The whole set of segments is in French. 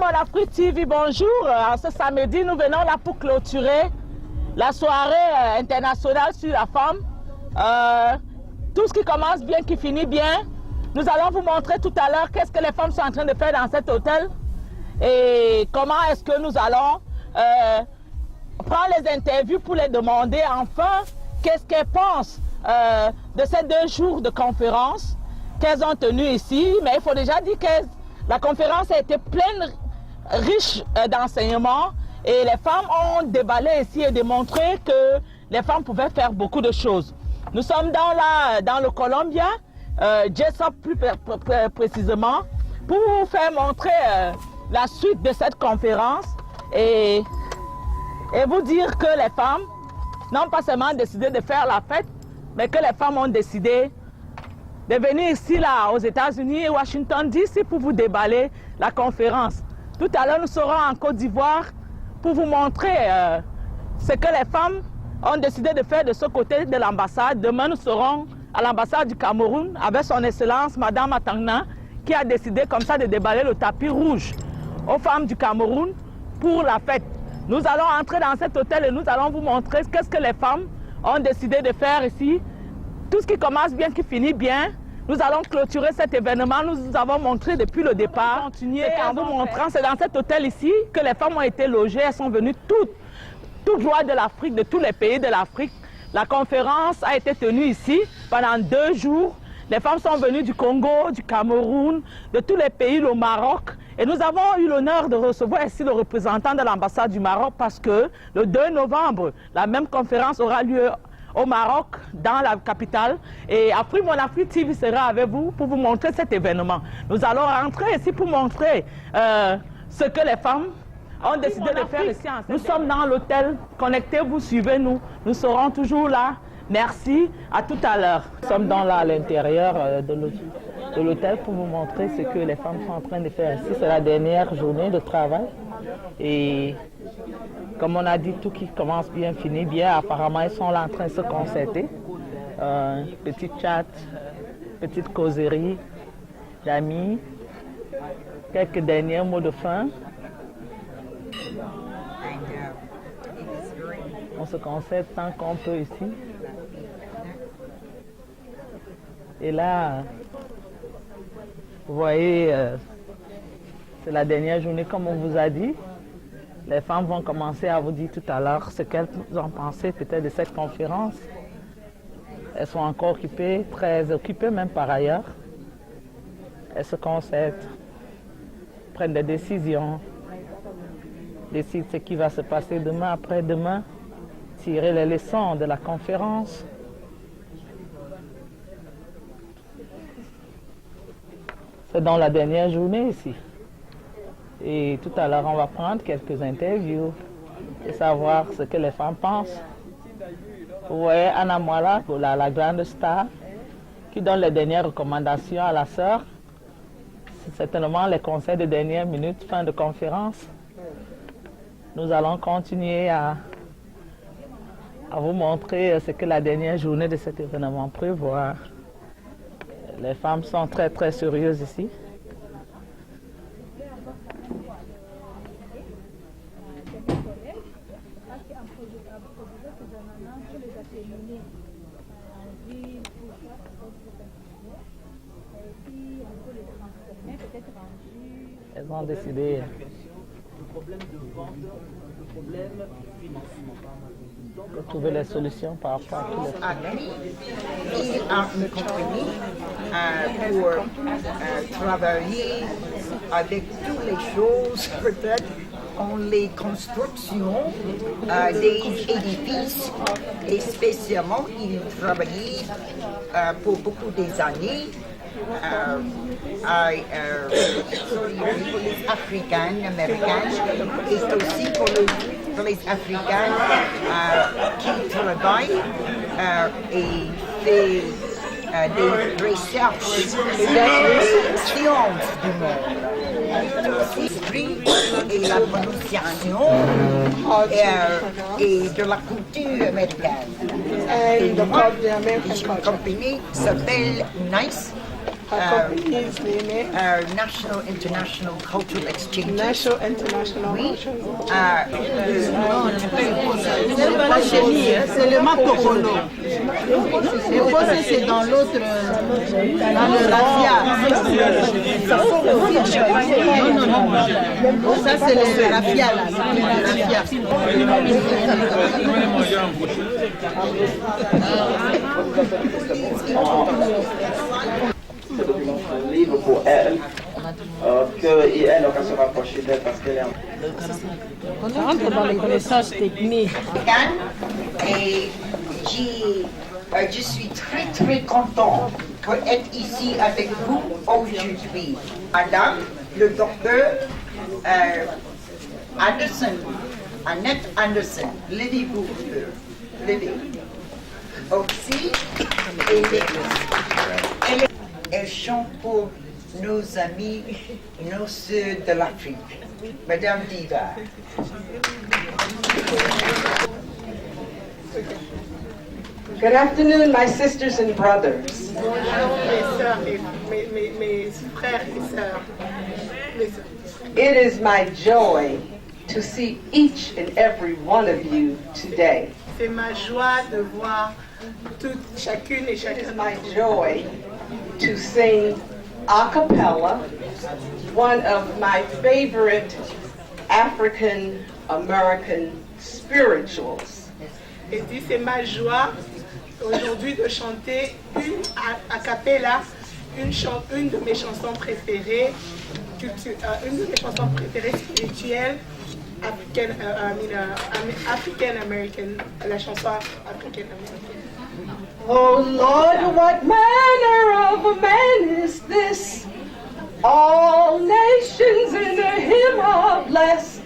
Mon Afrique TV, bonjour. Ce samedi, nous venons là pour clôturer la soirée internationale sur la femme. Tout ce qui commence bien, qui finit bien. Nous allons vous montrer tout à l'heure qu'est-ce que les femmes sont en train de faire dans cet hôtel et comment est-ce que nous allons prendre les interviews pour les demander enfin qu'est-ce qu'elles pensent de ces 2 jours de conférence qu'elles ont tenues ici. Mais il faut déjà dire que la conférence a été pleine, riche d'enseignements et les femmes ont déballé ici et démontré que les femmes pouvaient faire beaucoup de choses. Nous sommes dans le Columbia, Jessup plus précisément, pour vous faire montrer la suite de cette conférence et vous dire que les femmes n'ont pas seulement décidé de faire la fête, mais que les femmes ont décidé de venir ici, là, aux États-Unis et Washington DC pour vous déballer la conférence. Tout à l'heure, nous serons en Côte d'Ivoire pour vous montrer ce que les femmes ont décidé de faire de ce côté de l'ambassade. Demain, nous serons à l'ambassade du Cameroun avec son Excellence, Madame Atangna, qui a décidé comme ça de déballer le tapis rouge aux femmes du Cameroun pour la fête. Nous allons entrer dans cet hôtel et nous allons vous montrer qu'est-ce que les femmes ont décidé de faire ici. Tout ce qui commence bien, qui finit bien. Nous allons clôturer cet événement. Nous vous avons montré depuis le départ. Continuer en vous montrant, c'est dans cet hôtel ici que les femmes ont été logées. Elles sont venues toutes droit de l'Afrique, de tous les pays de l'Afrique. La conférence a été tenue ici pendant 2 jours. Les femmes sont venues du Congo, du Cameroun, de tous les pays, le Maroc. Et nous avons eu l'honneur de recevoir ici le représentant de l'ambassade du Maroc parce que le 2 novembre, la même conférence aura lieu au Maroc, dans la capitale. Et après, Mon Afrique TV sera avec vous pour vous montrer cet événement. Nous allons rentrer ici pour montrer ce que les femmes ont décidé de faire ici. Nous sommes dans l'hôtel. Connectez-vous, suivez-nous. Nous serons toujours là. Merci. À tout à l'heure. Nous sommes à l'intérieur de l'hôtel pour vous montrer ce que les femmes sont en train de faire ici. C'est la dernière journée de travail. Et comme on a dit, tout qui commence bien finit bien. Apparemment, ils sont là en train de se concerter. Petit chat, petite causerie d'amis, quelques derniers mots de fin. On se concerte tant qu'on peut ici. Et là, vous voyez, c'est la dernière journée comme on vous a dit. Les femmes vont commencer à vous dire tout à l'heure ce qu'elles ont pensé peut-être de cette conférence. Elles sont encore occupées, très occupées même par ailleurs. Elles se concertent, prennent des décisions, décident ce qui va se passer demain, après-demain, tirer les leçons de la conférence. C'est dans la dernière journée ici. Et tout à l'heure, on va prendre quelques interviews et savoir ce que les femmes pensent. Vous voyez Anna Mwala, la grande star, qui donne les dernières recommandations à la sœur. C'est certainement les conseils de dernière minute, fin de conférence. Nous allons continuer à vous montrer ce que la dernière journée de cet événement prévoit. Les femmes sont très très sérieuses ici. Elles ont décidé de trouver les solutions par rapport à tous les Ils ont contribué pour travailler avec toutes les choses, peut-être en les constructions des édifices, et spécialement ils travaillaient pour beaucoup des années pour les Africaines, Américaines, et aussi pour les Africaines qui travaillent et font des recherches et sciences du monde. L'esprit et la prononciation et de la culture américaine. Et moi, une compagnie s'appelle NICE. accompanies Néné. National International Cultural Exchange. National International Oui. Cultural. C'est le Matokolo. Le Kosé, c'est dans l'autre, dans le raffia. Non. Ça, c'est le raffia, là. Le raffia. Un livre pour elle, qu'elle aura se rapprocher d'elle parce qu'elle est en... Ça rentre dans les connaissances techniques. Et je suis très très content d'être ici avec vous aujourd'hui. Madame, le docteur Anderson, Annette Anderson, Lily Booker, Lily. Aussi, elle chante pour nos amis, nos sœurs de l'Afrique. Madame Diva. Good afternoon, my sisters and brothers. Bonjour mes sœurs, mes frères et sœurs. Mes sœurs. It is my joy to see each and every one of you today. C'est ma joie de voir chacune et It chacun is my d'entre vous. joy to sing a cappella one of my favorite African American spirituals. Et dit c'est ma joie aujourd'hui de chanter a cappella une de mes chansons préférées, une de mes chansons préférées spirituelles African American, la chanson africaine américaine. Oh Lord, what manner of a man is this? All nations in him are blessed.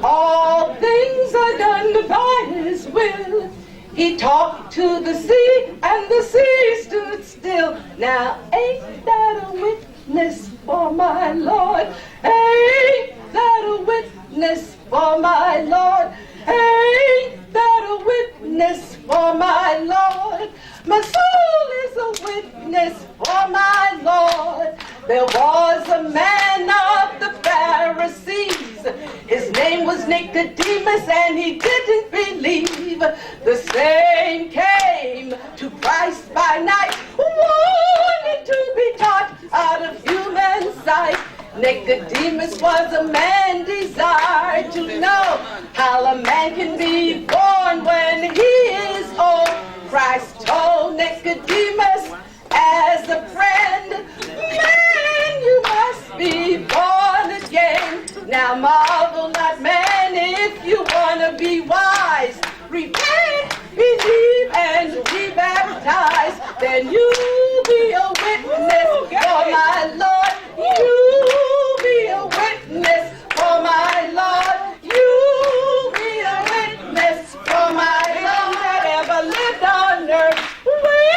All things are done by his will. He talked to the sea, and the sea stood still. Now ain't that a witness for my Lord? Ain't that a witness for my Lord? Ain't that a witness for my Lord? My soul is a witness for my Lord. There was a man of the Pharisees. His name was Nicodemus, and he didn't believe. The same came to Christ by night, wanted to be taught out of human sight. Nicodemus was a man desired to know how a man can be born when he is old. Christ told Nicodemus as a friend, man, you must be born again. Now marvel not, man, if you want to be wise. Repent, believe, and be baptized. Then you'll be a witness for my Lord. You'll be a witness for my Lord. You'll be a witness for my Lord that ever lived on earth. Way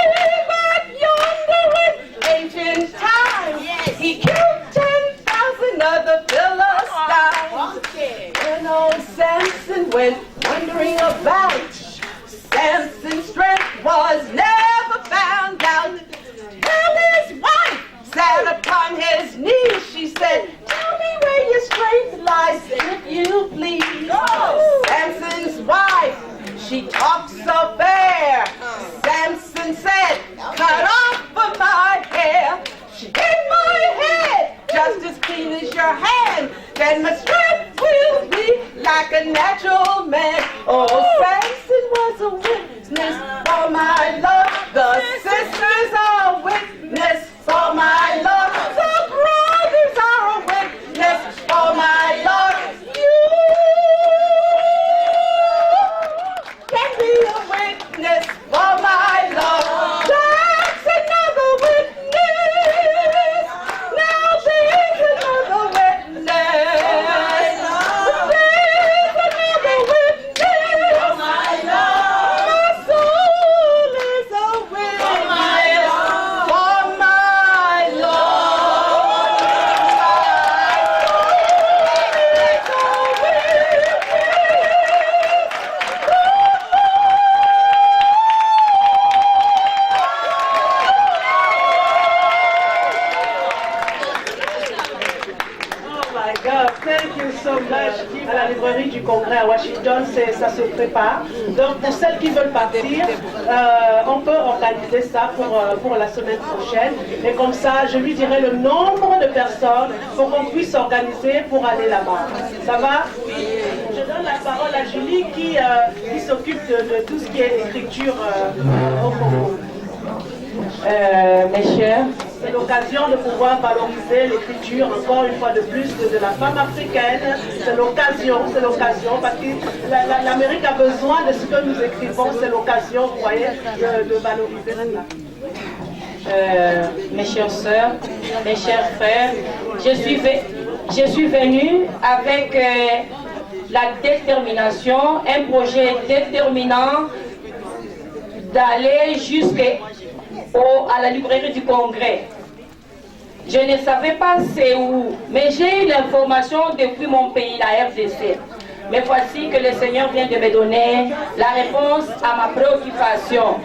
back yonder in ancient times, he killed 10,000 of the Philistines. When old Samson went wandering about, Samson's strength was never found out. Till his wife sat upon his knees, she said, tell me where your strength lies, if you please. Samson's wife, she talked so fair. Samson said, cut off of my hair. She gave my head just as clean as your hand. Then my strength will be like a natural man. Oh, Samson was a witness for my love. The sisters are a witness for my Lord. The brothers are a witness for my Lord. You can be a witness for my Lord. That's another witness. Now there's another witness. There's another witness. My soul is a witness. nous sommes là à la librairie du Congrès à Washington, ça se prépare. Donc pour celles qui veulent partir, on peut organiser ça pour la semaine prochaine. Et comme ça, je lui dirai le nombre de personnes pour qu'on puisse s'organiser pour aller là-bas. Ça va? Je donne la parole à Julie qui s'occupe de tout ce qui est écriture au Congo. Mes chers, c'est l'occasion de pouvoir valoriser l'écriture encore une fois de plus de la femme africaine. C'est l'occasion, parce que l'Amérique a besoin de ce que nous écrivons. C'est l'occasion, vous voyez, de valoriser cela. Mes chères sœurs, mes chers frères, je suis venue avec la détermination, un projet déterminant d'aller jusqu'à la librairie du Congrès. Je ne savais pas c'est où, mais j'ai eu l'information depuis mon pays, la RDC. Mais voici que le Seigneur vient de me donner la réponse à ma préoccupation.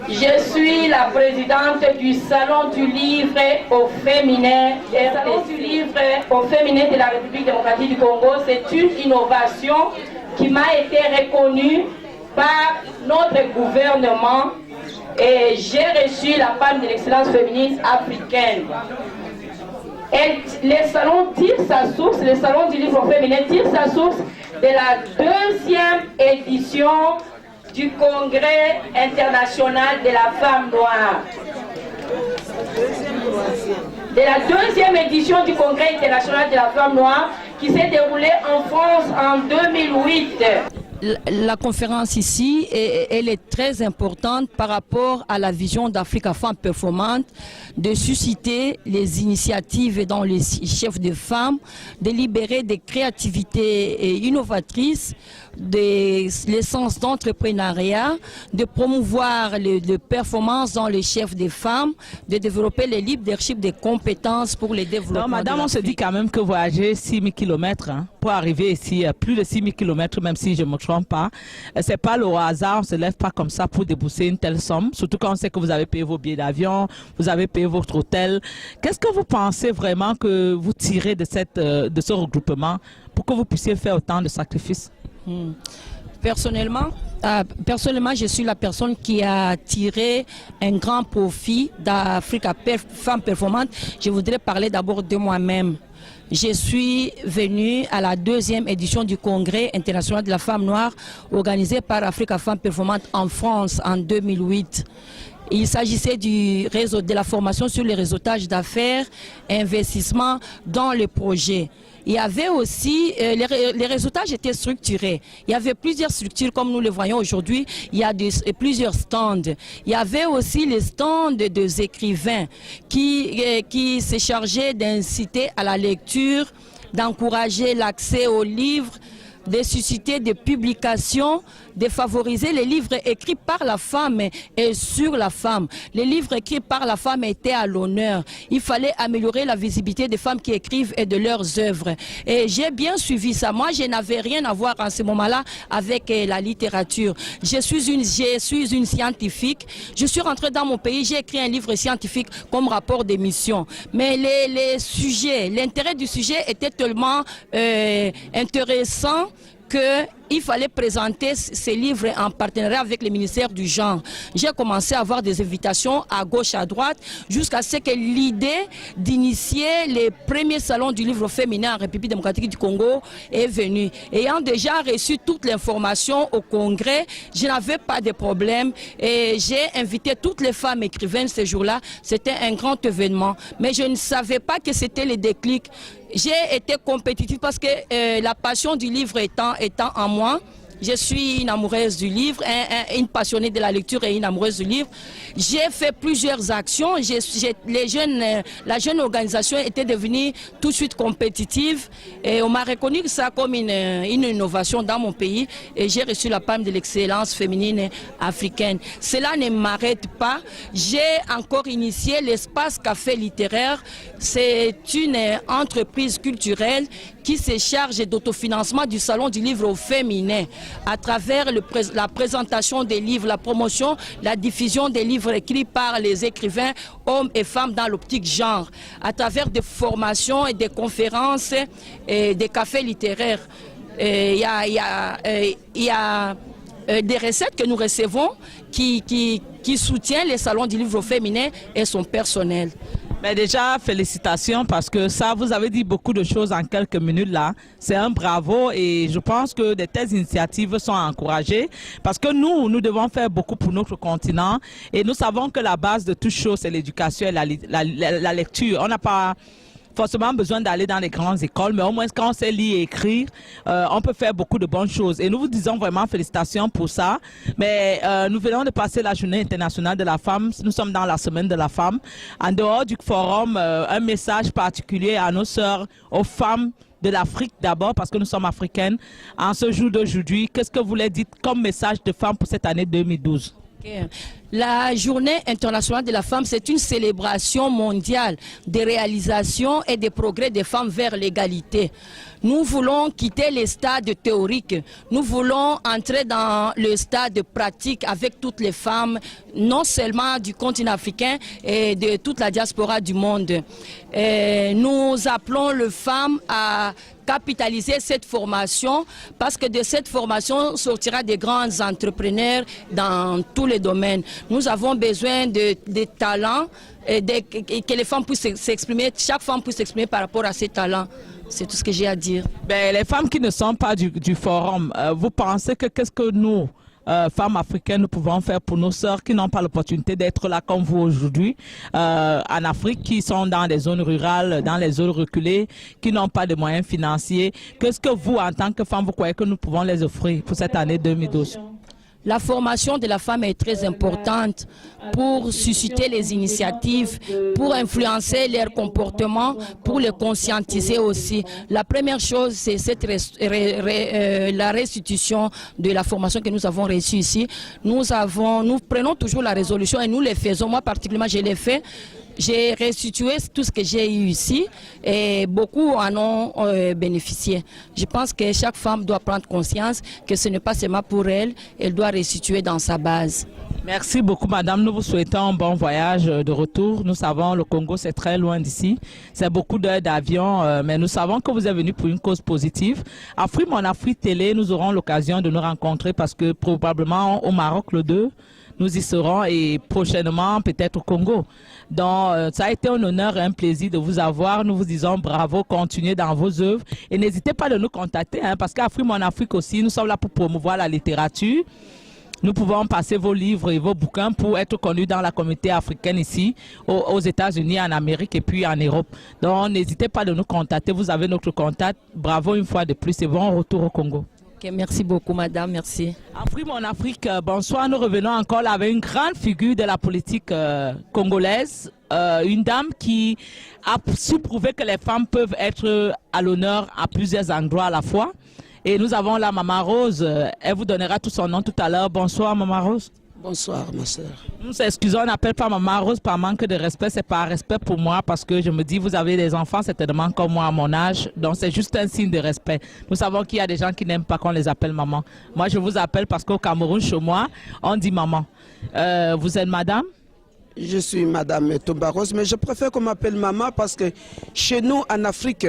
Je suis la présidente du Salon du Livre au féminin. Le Salon du Livre au féminin de la République démocratique du Congo, c'est une innovation qui m'a été reconnue par notre gouvernement et j'ai reçu la palme de l'excellence féminine africaine. Et le salon tire sa source, le Salon du Livre au féminin tire sa source de la 2e édition du Congrès international de la femme noire. De la 2e édition du Congrès international de la femme noire qui s'est déroulée en France en 2008. La conférence ici, elle est très importante par rapport à la vision d'Africa Femmes Performantes, de susciter les initiatives dans les chefs de femmes, de libérer des créativités innovatrices, l'essence d'entrepreneuriat, de promouvoir les performances dans les chefs de femmes, de développer le leadership des compétences pour les développements. Non, madame, on se dit quand même que voyager 6000 km pour arriver ici, plus de 6000 km, même si je ne me trompe pas, c'est pas le hasard, on ne se lève pas comme ça pour débourser une telle somme, surtout quand on sait que vous avez payé vos billets d'avion, vous avez payé votre hôtel. Qu'est-ce que vous pensez vraiment que vous tirez de ce regroupement pour que vous puissiez faire autant de sacrifices? Personnellement, je suis la personne qui a tiré un grand profit d'Africa Femmes Performantes. Je voudrais parler d'abord de moi-même. Je suis venue à la 2e édition du Congrès international de la femme noire organisé par Africa Femmes Performantes en France en 2008. Il s'agissait du réseau, de la formation sur les réseautages d'affaires, investissement dans les projets. Il y avait aussi, les réseautages étaient structurés. Il y avait plusieurs structures comme nous le voyons aujourd'hui. Il y a plusieurs stands. Il y avait aussi les stands des écrivains qui se chargeaient d'inciter à la lecture, d'encourager l'accès aux livres, de susciter des publications, de favoriser les livres écrits par la femme et sur la femme. Les livres écrits par la femme étaient à l'honneur. Il fallait améliorer la visibilité des femmes qui écrivent et de leurs œuvres. Et j'ai bien suivi ça. Moi, je n'avais rien à voir en ce moment-là avec la littérature. Je suis une scientifique. Je suis rentrée dans mon pays, j'ai écrit un livre scientifique comme rapport d'émission. Mais les sujets, l'intérêt du sujet était tellement intéressant qu'il fallait présenter ces livres en partenariat avec le ministère du genre. J'ai commencé à avoir des invitations à gauche, à droite, jusqu'à ce que l'idée d'initier les premiers salons du livre féminin en République démocratique du Congo est venue. Ayant déjà reçu toute l'information au Congrès, je n'avais pas de problème et j'ai invité toutes les femmes écrivaines ce jour-là. C'était un grand événement, mais je ne savais pas que c'était le déclic. J'ai été compétitive parce que la passion du livre étant en moi, je suis une amoureuse du livre, une passionnée de la lecture et une amoureuse du livre. J'ai fait plusieurs actions. La jeune organisation était devenue tout de suite compétitive et on m'a reconnu ça comme une innovation dans mon pays et j'ai reçu la palme de l'excellence féminine africaine. Cela ne m'arrête pas. J'ai encore initié l'espace café littéraire. C'est une entreprise culturelle qui se charge d'autofinancement du salon du livre au féminin. à travers la présentation des livres, la promotion, la diffusion des livres écrits par les écrivains, hommes et femmes dans l'optique genre, à travers des formations et des conférences et des cafés littéraires. Il y a des recettes que nous recevons qui soutiennent les salons du livre féminin et son personnel. Mais déjà, félicitations parce que ça, vous avez dit beaucoup de choses en quelques minutes là. C'est un bravo et je pense que de telles initiatives sont encouragées parce que nous devons faire beaucoup pour notre continent et nous savons que la base de toute chose, c'est l'éducation et la lecture. On n'a pas forcément besoin d'aller dans les grandes écoles, mais au moins quand on sait lire et écrire, on peut faire beaucoup de bonnes choses. Et nous vous disons vraiment félicitations pour ça. Mais nous venons de passer la journée internationale de la femme. Nous sommes dans la semaine de la femme. En dehors du forum, un message particulier à nos sœurs, aux femmes de l'Afrique d'abord, parce que nous sommes africaines. En ce jour d'aujourd'hui, qu'est-ce que vous voulez dire comme message de femme pour cette année 2012? La journée internationale de la femme, c'est une célébration mondiale des réalisations et des progrès des femmes vers l'égalité. Nous voulons quitter les stades théoriques, nous voulons entrer dans le stade pratique avec toutes les femmes, non seulement du continent africain et de toute la diaspora du monde. Et nous appelons les femmes à capitaliser cette formation parce que de cette formation sortira des grands entrepreneurs dans tous les domaines. Nous avons besoin de talents et que les femmes puissent s'exprimer, chaque femme puisse s'exprimer par rapport à ses talents. C'est tout ce que j'ai à dire. Ben, les femmes qui ne sont pas du forum, vous pensez que qu'est-ce que nous, femmes africaines, nous pouvons faire pour nos sœurs qui n'ont pas l'opportunité d'être là comme vous aujourd'hui, en Afrique, qui sont dans des zones rurales, dans les zones reculées, qui n'ont pas de moyens financiers? Qu'est-ce que vous, en tant que femme, vous croyez que nous pouvons les offrir pour cette année 2012? La formation de la femme est très importante pour susciter les initiatives, pour influencer leur comportement, pour les conscientiser aussi. La première chose, c'est la restitution de la formation que nous avons reçue ici. Nous prenons toujours la résolution et nous les faisons. Moi particulièrement, je l'ai fait. J'ai restitué tout ce que j'ai eu ici et beaucoup en ont bénéficié. Je pense que chaque femme doit prendre conscience que ce n'est pas seulement pour elle, elle doit restituer dans sa base. Merci beaucoup madame, nous vous souhaitons un bon voyage de retour. Nous savons le Congo c'est très loin d'ici, c'est beaucoup d'heures d'avion, mais nous savons que vous êtes venu pour une cause positive. À Free Mon Afrique Télé, nous aurons l'occasion de nous rencontrer parce que probablement au Maroc le 2, nous y serons et prochainement peut-être au Congo. Donc ça a été un honneur et un plaisir de vous avoir. Nous vous disons bravo, continuez dans vos œuvres et n'hésitez pas de nous contacter parce qu'à Free Mon Afrique aussi, nous sommes là pour promouvoir la littérature. Nous pouvons passer vos livres et vos bouquins pour être connus dans la communauté africaine ici, aux États-Unis, en Amérique et puis en Europe. Donc n'hésitez pas de nous contacter, vous avez notre contact. Bravo une fois de plus et bon retour au Congo. Okay, merci beaucoup madame, merci. En Free Mon Afrique, bonsoir, nous revenons encore là avec une grande figure de la politique congolaise, une dame qui a su prouver que les femmes peuvent être à l'honneur à plusieurs endroits à la fois. Et nous avons la Maman Rose, elle vous donnera tout son nom tout à l'heure. Bonsoir Maman Rose. Bonsoir ma soeur. Nous nous excusons, on n'appelle pas Maman Rose par manque de respect, c'est par respect pour moi parce que je me dis vous avez des enfants certainement comme moi à mon âge, donc c'est juste un signe de respect. Nous savons qu'il y a des gens qui n'aiment pas qu'on les appelle maman. Moi je vous appelle parce qu'au Cameroun chez moi on dit maman. Vous êtes madame? Je suis madame Tomba Rose, mais je préfère qu'on m'appelle maman parce que chez nous en Afrique,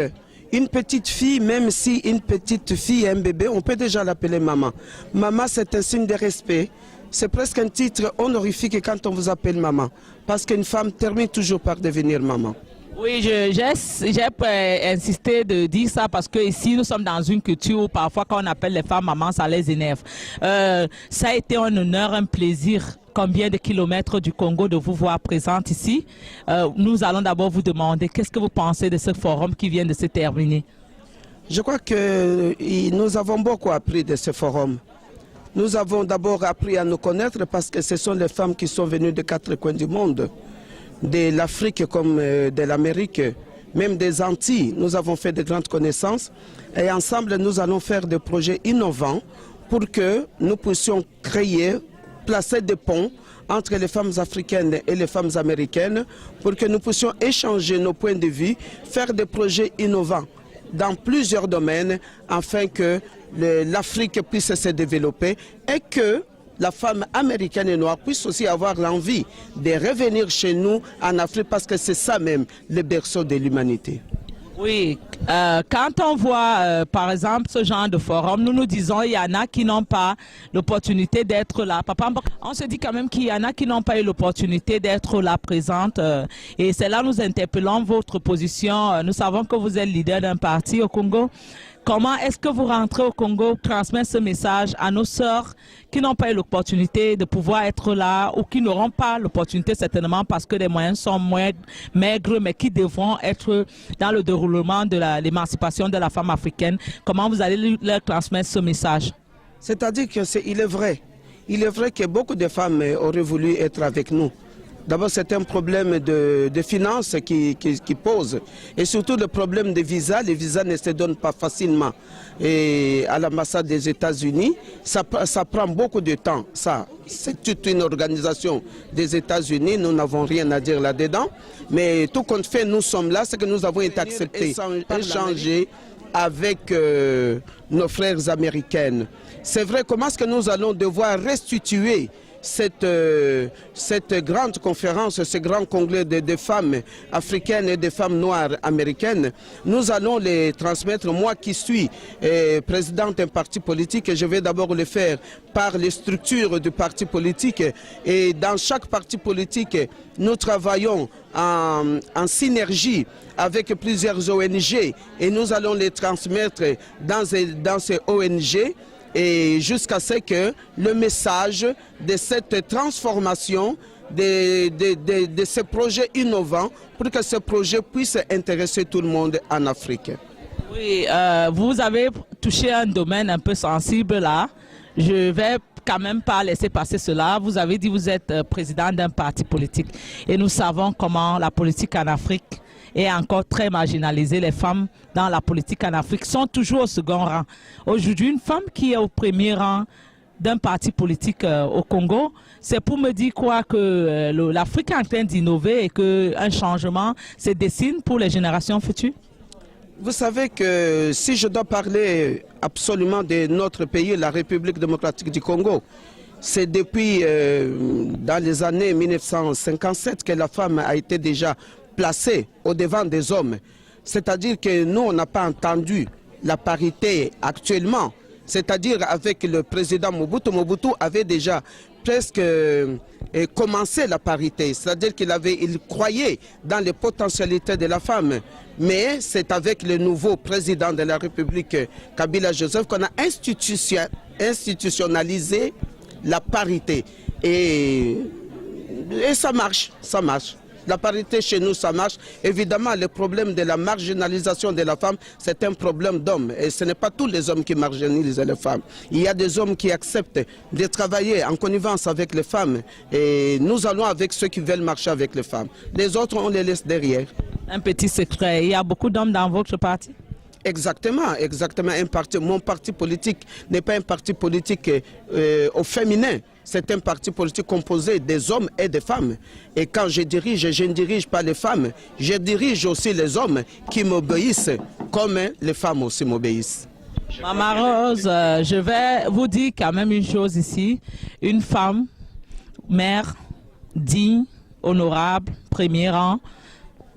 une petite fille, même si une petite fille est un bébé, on peut déjà l'appeler maman. Maman, c'est un signe de respect. C'est presque un titre honorifique quand on vous appelle maman. Parce qu'une femme termine toujours par devenir maman. Oui, j'ai insisté de dire ça parce que ici nous sommes dans une culture où parfois quand on appelle les femmes maman, ça les énerve. Ça a été un honneur, un plaisir. Combien de kilomètres du Congo de vous voir présente ici. Nous allons d'abord vous demander qu'est-ce que vous pensez de ce forum qui vient de se terminer. Je crois que nous avons beaucoup appris de ce forum. Nous avons d'abord appris à nous connaître parce que ce sont les femmes qui sont venues de 4 coins du monde, de l'Afrique comme de l'Amérique, même des Antilles. Nous avons fait de grandes connaissances et ensemble nous allons faire des projets innovants pour que nous puissions créer, placer des ponts entre les femmes africaines et les femmes américaines pour que nous puissions échanger nos points de vue, faire des projets innovants. dans plusieurs domaines afin que l'Afrique puisse se développer et que la femme américaine et noire puisse aussi avoir l'envie de revenir chez nous en Afrique parce que c'est ça même le berceau de l'humanité. Oui, quand on voit par exemple ce genre de forum, nous nous disons il y en a qui n'ont pas l'opportunité d'être là. Papa, on se dit quand même qu'il y en a qui n'ont pas eu l'opportunité d'être là présente et c'est là nous interpellons votre position. Nous savons que vous êtes leader d'un parti au Congo. Comment est-ce que vous rentrez au Congo, transmettre ce message à nos sœurs qui n'ont pas eu l'opportunité de pouvoir être là ou qui n'auront pas l'opportunité certainement parce que les moyens sont moins maigres mais qui devront être dans le déroulement de l'émancipation de la femme africaine? Comment vous allez leur transmettre ce message? C'est-à-dire qu'il est vrai que beaucoup de femmes auraient voulu être avec nous. D'abord, c'est un problème de finances qui pose. Et surtout le problème des visas. Les visas ne se donnent pas facilement. Et à l'ambassade des États-Unis, ça prend beaucoup de temps. Ça, c'est toute une organisation des États-Unis. Nous n'avons rien à dire là-dedans. Mais tout compte fait, nous sommes là. C'est que nous avons été acceptés, échangés avec nos frères américaines. C'est vrai, comment est-ce que nous allons devoir restituer cette grande conférence, ce grand congrès de femmes africaines et de femmes noires américaines? Nous allons les transmettre. Moi qui suis président d'un parti politique, je vais d'abord le faire par les structures du parti politique. Et dans chaque parti politique, nous travaillons en synergie avec plusieurs ONG et nous allons les transmettre dans ces ONG. Et jusqu'à ce que le message de cette transformation de ces projets innovants, pour que ce projet puisse intéresser tout le monde en Afrique. Oui, vous avez touché un domaine un peu sensible là. Je vais quand même pas laisser passer cela. Vous avez dit que vous êtes président d'un parti politique et nous savons comment la politique en Afrique est encore très marginalisée. Les femmes dans la politique en Afrique sont toujours au second rang. Aujourd'hui, une femme qui est au premier rang d'un parti politique au Congo, c'est pour me dire quoi, que l'Afrique est en train d'innover et qu'un changement se dessine pour les générations futures? Vous savez que si je dois parler absolument de notre pays, la République démocratique du Congo, c'est depuis dans les années 1957 que la femme a été déjà placée au devant des hommes. C'est-à-dire que nous, on n'a pas entendu la parité actuellement. C'est-à-dire avec le président Mobutu. Mobutu avait déjà presque commencé la parité. C'est-à-dire qu'il croyait dans les potentialités de la femme. Mais c'est avec le nouveau président de la République, Kabila Joseph, qu'on a institutionnalisé la parité. Et ça marche, ça marche. La parité chez nous, ça marche. Évidemment, le problème de la marginalisation de la femme, c'est un problème d'hommes. Et ce n'est pas tous les hommes qui marginalisent les femmes. Il y a des hommes qui acceptent de travailler en connivence avec les femmes. Et nous allons avec ceux qui veulent marcher avec les femmes. Les autres, on les laisse derrière. Un petit secret, il y a beaucoup d'hommes dans votre parti? Exactement, exactement. Mon parti politique n'est pas un parti politique au féminin. C'est un parti politique composé des hommes et des femmes. Et quand je ne dirige pas les femmes, je dirige aussi les hommes qui m'obéissent comme les femmes aussi m'obéissent. Maman Rose, je vais vous dire quand même une chose ici. Une femme, mère, digne, honorable, premier rang.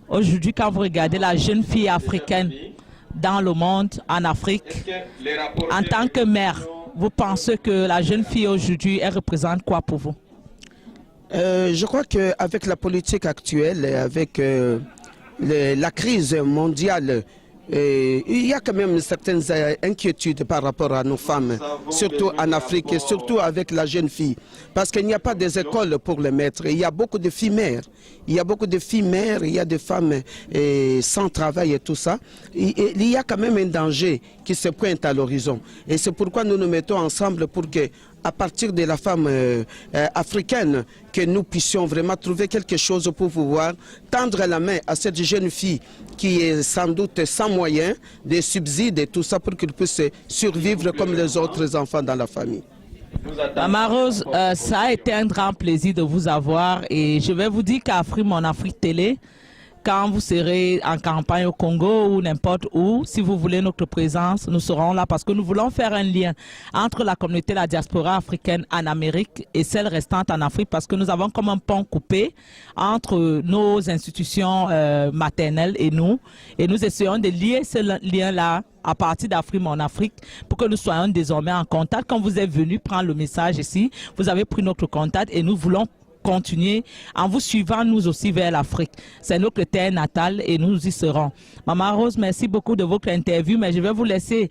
Aujourd'hui, quand vous regardez la jeune fille africaine dans le monde, en Afrique, en tant que mère, vous pensez que la jeune fille aujourd'hui, elle représente quoi pour vous? Je crois qu'avec la politique actuelle, avec la crise mondiale, il y a quand même certaines inquiétudes par rapport à nos femmes, surtout en Afrique et surtout avec la jeune fille. Parce qu'il n'y a pas des écoles pour les mettre. Il y a beaucoup de filles mères. Il y a beaucoup de filles mères, il y a des femmes sans travail et tout ça. Il y a quand même un danger qui se pointe à l'horizon. Et c'est pourquoi nous nous mettons ensemble pour que, à partir de la femme africaine, que nous puissions vraiment trouver quelque chose pour pouvoir tendre la main à cette jeune fille qui est sans doute sans moyens, des subsides et tout ça pour qu'elle puisse survivre comme les autres enfants dans la famille. Maman Rose, ça a été un grand plaisir de vous avoir et je vais vous dire qu'à Mon Afrique Télé, quand vous serez en campagne au Congo ou n'importe où, si vous voulez notre présence, nous serons là parce que nous voulons faire un lien entre la communauté, la diaspora africaine en Amérique et celle restante en Afrique parce que nous avons comme un pont coupé entre nos institutions maternelles et nous essayons de lier ce lien-là à partir d'Afrique en Afrique pour que nous soyons désormais en contact. Quand vous êtes venu prendre le message ici, vous avez pris notre contact et nous voulons continuer en vous suivant nous aussi vers l'Afrique. C'est notre terre natale et nous y serons. Maman Rose, merci beaucoup de votre interview, mais je vais vous laisser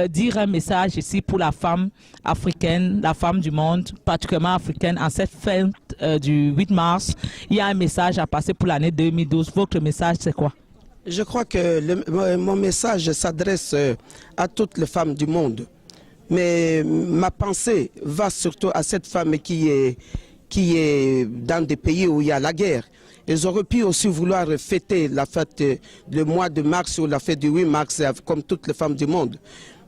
dire un message ici pour la femme africaine, la femme du monde, particulièrement africaine, en cette fête du 8 mars. Il y a un message à passer pour l'année 2012. Votre message, c'est quoi? Je crois que mon message s'adresse à toutes les femmes du monde. Mais ma pensée va surtout à cette femme qui est dans des pays où il y a la guerre. Ils auraient pu aussi vouloir fêter la fête du mois de mars ou la fête du 8 mars comme toutes les femmes du monde.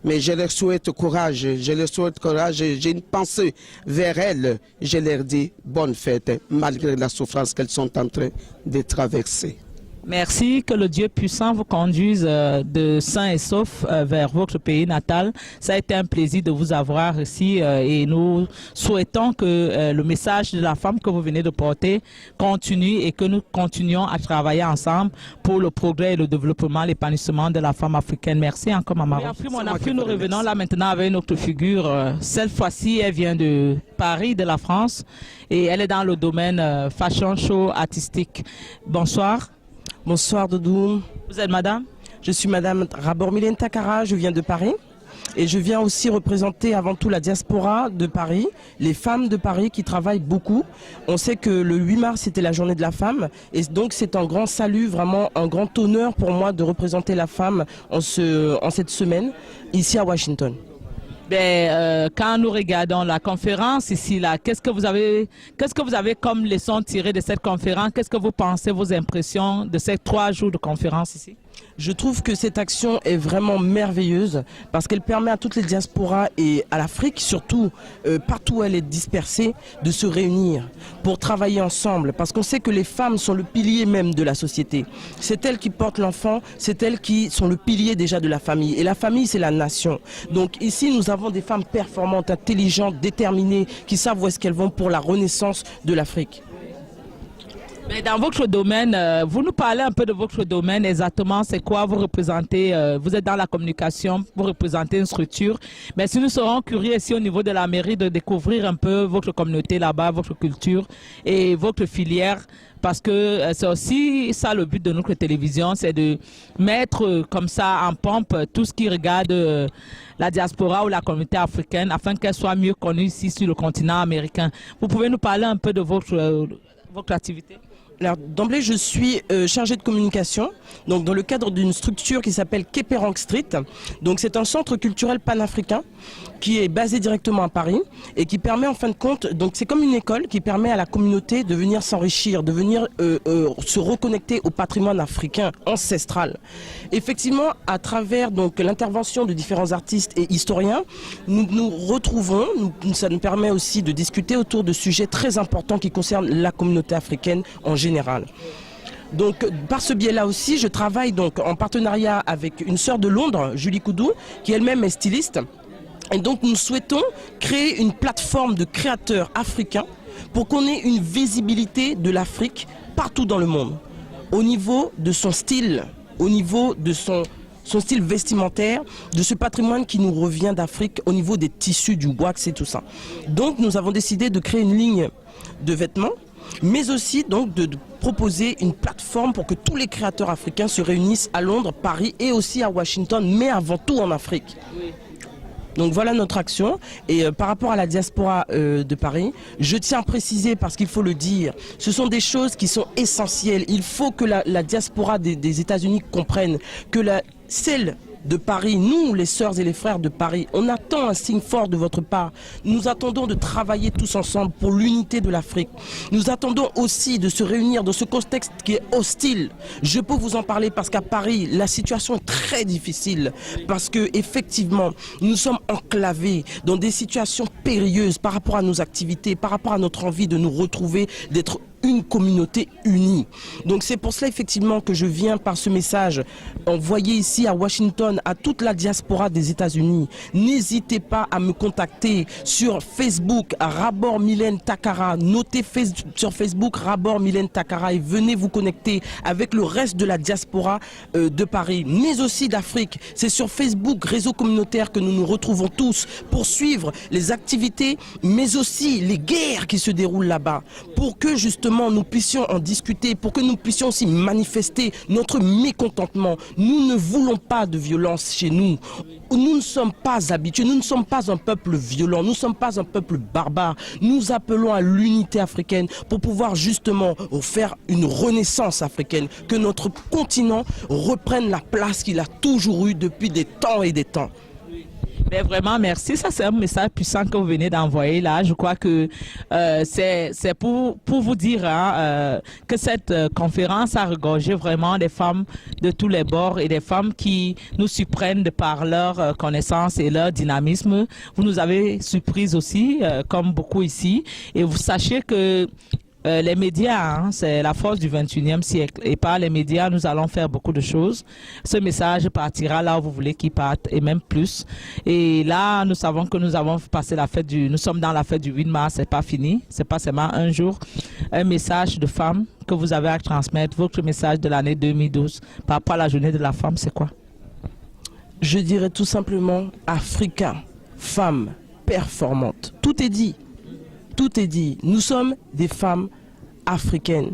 Mais je leur souhaite courage, j'ai une pensée vers elles. Je leur dis bonne fête malgré la souffrance qu'elles sont en train de traverser. Merci, que le Dieu puissant vous conduise de sain et sauf vers votre pays natal. Ça a été un plaisir de vous avoir ici et nous souhaitons que le message de la femme que vous venez de porter continue et que nous continuions à travailler ensemble pour le progrès et le développement, l'épanouissement de la femme africaine. Merci encore, Maman. Nous revenons là maintenant avec notre figure. Cette fois-ci, elle vient de Paris, de la France, et elle est dans le domaine fashion show artistique. Bonsoir. Bonsoir Doudou. Vous êtes madame? Je suis madame Rabormilène Takara, je viens de Paris. Et je viens aussi représenter avant tout la diaspora de Paris, les femmes de Paris qui travaillent beaucoup. On sait que le 8 mars, c'était la journée de la femme. Et donc c'est un grand salut, vraiment un grand honneur pour moi de représenter la femme en cette semaine, ici à Washington. Quand nous regardons la conférence ici, qu'est-ce que vous avez comme leçon tirée de cette conférence? Qu'est-ce que vous pensez, vos impressions de ces 3 jours de conférence ici? Je trouve que cette action est vraiment merveilleuse parce qu'elle permet à toutes les diasporas et à l'Afrique, surtout partout où elle est dispersée, de se réunir pour travailler ensemble. Parce qu'on sait que les femmes sont le pilier même de la société. C'est elles qui portent l'enfant, c'est elles qui sont le pilier déjà de la famille. Et la famille, c'est la nation. Donc ici, nous avons des femmes performantes, intelligentes, déterminées, qui savent où est-ce qu'elles vont pour la renaissance de l'Afrique. Mais dans votre domaine, vous nous parlez un peu de votre domaine exactement, c'est quoi vous représentez, vous êtes dans la communication, vous représentez une structure, mais si nous serons curieux ici au niveau de la mairie de découvrir un peu votre communauté là-bas, votre culture et votre filière, parce que c'est aussi ça le but de notre télévision, c'est de mettre comme ça en pompe tout ce qui regarde la diaspora ou la communauté africaine afin qu'elle soit mieux connue ici sur le continent américain. Vous pouvez nous parler un peu de votre activité? Alors, d'emblée, je suis chargée de communication, donc dans le cadre d'une structure qui s'appelle Keperang Street. Donc, c'est un centre culturel panafricain qui est basé directement à Paris et qui permet en fin de compte, donc c'est comme une école qui permet à la communauté de venir s'enrichir, de venir se reconnecter au patrimoine africain ancestral. Effectivement, à travers donc l'intervention de différents artistes et historiens, nous nous retrouvons, ça nous permet aussi de discuter autour de sujets très importants qui concernent la communauté africaine en général. Donc par ce biais-là aussi, je travaille donc en partenariat avec une sœur de Londres, Julie Koudou, qui elle-même est styliste. Et donc nous souhaitons créer une plateforme de créateurs africains pour qu'on ait une visibilité de l'Afrique partout dans le monde, au niveau de son style, au niveau de son style vestimentaire, de ce patrimoine qui nous revient d'Afrique, au niveau des tissus, du wax et tout ça. Donc nous avons décidé de créer une ligne de vêtements, mais aussi donc de proposer une plateforme pour que tous les créateurs africains se réunissent à Londres, Paris et aussi à Washington, mais avant tout en Afrique. Oui. Donc voilà notre action. Et par rapport à la diaspora de Paris, je tiens à préciser, parce qu'il faut le dire, ce sont des choses qui sont essentielles. Il faut que la diaspora des États-Unis comprenne que celle de Paris, nous les sœurs et les frères de Paris, on attend un signe fort de votre part. Nous attendons de travailler tous ensemble pour l'unité de l'Afrique. Nous attendons aussi de se réunir dans ce contexte qui est hostile. Je peux vous en parler parce qu'à Paris, la situation est très difficile. Parce que effectivement, nous sommes enclavés dans des situations périlleuses par rapport à nos activités, par rapport à notre envie de nous retrouver, d'être unis une communauté unie. Donc c'est pour cela effectivement que je viens par ce message envoyé ici à Washington à toute la diaspora des États-Unis. N'hésitez pas à me contacter sur Facebook, Rabor Mylène Takara. Notez sur Facebook Rabor Mylène Takara et venez vous connecter avec le reste de la diaspora de Paris, mais aussi d'Afrique. C'est sur Facebook, réseau communautaire, que nous nous retrouvons tous pour suivre les activités, mais aussi les guerres qui se déroulent là-bas, pour que justement nous puissions en discuter, pour que nous puissions aussi manifester notre mécontentement. Nous ne voulons pas de violence chez nous. Nous ne sommes pas habitués, nous ne sommes pas un peuple violent, nous ne sommes pas un peuple barbare. Nous appelons à l'unité africaine pour pouvoir justement faire une renaissance africaine, que notre continent reprenne la place qu'il a toujours eue depuis des temps et des temps. Mais vraiment, merci. Ça, c'est un message puissant que vous venez d'envoyer là. Je crois que c'est pour vous dire que cette conférence a regorgé vraiment des femmes de tous les bords et des femmes qui nous surprennent de par leur connaissance et leur dynamisme. Vous nous avez surprises aussi, comme beaucoup ici. Et vous sachez que les médias, c'est la force du 21e siècle. Et par les médias, nous allons faire beaucoup de choses. Ce message partira là où vous voulez qu'il parte, et même plus. Et là, nous savons que nous avons passé la fête nous sommes dans la fête du 8 mars, c'est pas fini. C'est pas seulement un jour. Un message de femme que vous avez à transmettre, votre message de l'année 2012, par rapport à la journée de la femme, c'est quoi? Je dirais tout simplement Africa, femme performante. Tout est dit. Tout est dit. Nous sommes des femmes africaines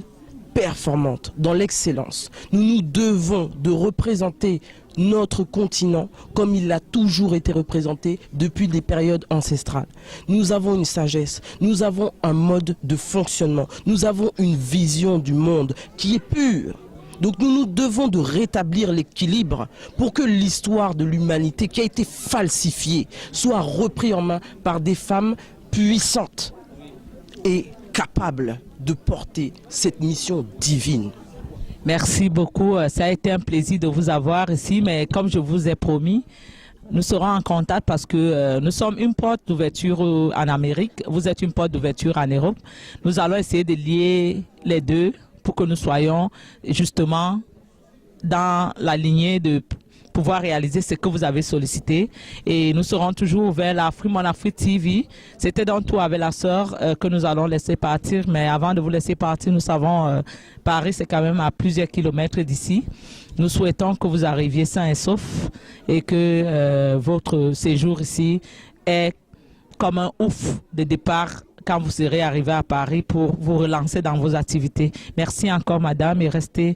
performantes dans l'excellence. Nous nous devons de représenter notre continent comme il a toujours été représenté depuis des périodes ancestrales. Nous avons une sagesse, nous avons un mode de fonctionnement, nous avons une vision du monde qui est pure. Donc nous nous devons de rétablir l'équilibre pour que l'histoire de l'humanité qui a été falsifiée soit reprise en main par des femmes puissantes et capable de porter cette mission divine. Merci beaucoup. Ça a été un plaisir de vous avoir ici, mais comme je vous ai promis, nous serons en contact parce que nous sommes une porte d'ouverture en Amérique, vous êtes une porte d'ouverture en Europe. Nous allons essayer de lier les deux pour que nous soyons justement dans la lignée de pouvoir réaliser ce que vous avez sollicité. Et nous serons toujours ouverts. La Free Mon Afrique TV, c'était donc tout avec la sœur que nous allons laisser partir. Mais avant de vous laisser partir, nous savons Paris, c'est quand même à plusieurs kilomètres d'ici. Nous souhaitons que vous arriviez sains et saufs et que votre séjour ici est comme un ouf de départ quand vous serez arrivé à Paris pour vous relancer dans vos activités. Merci encore, madame, et restez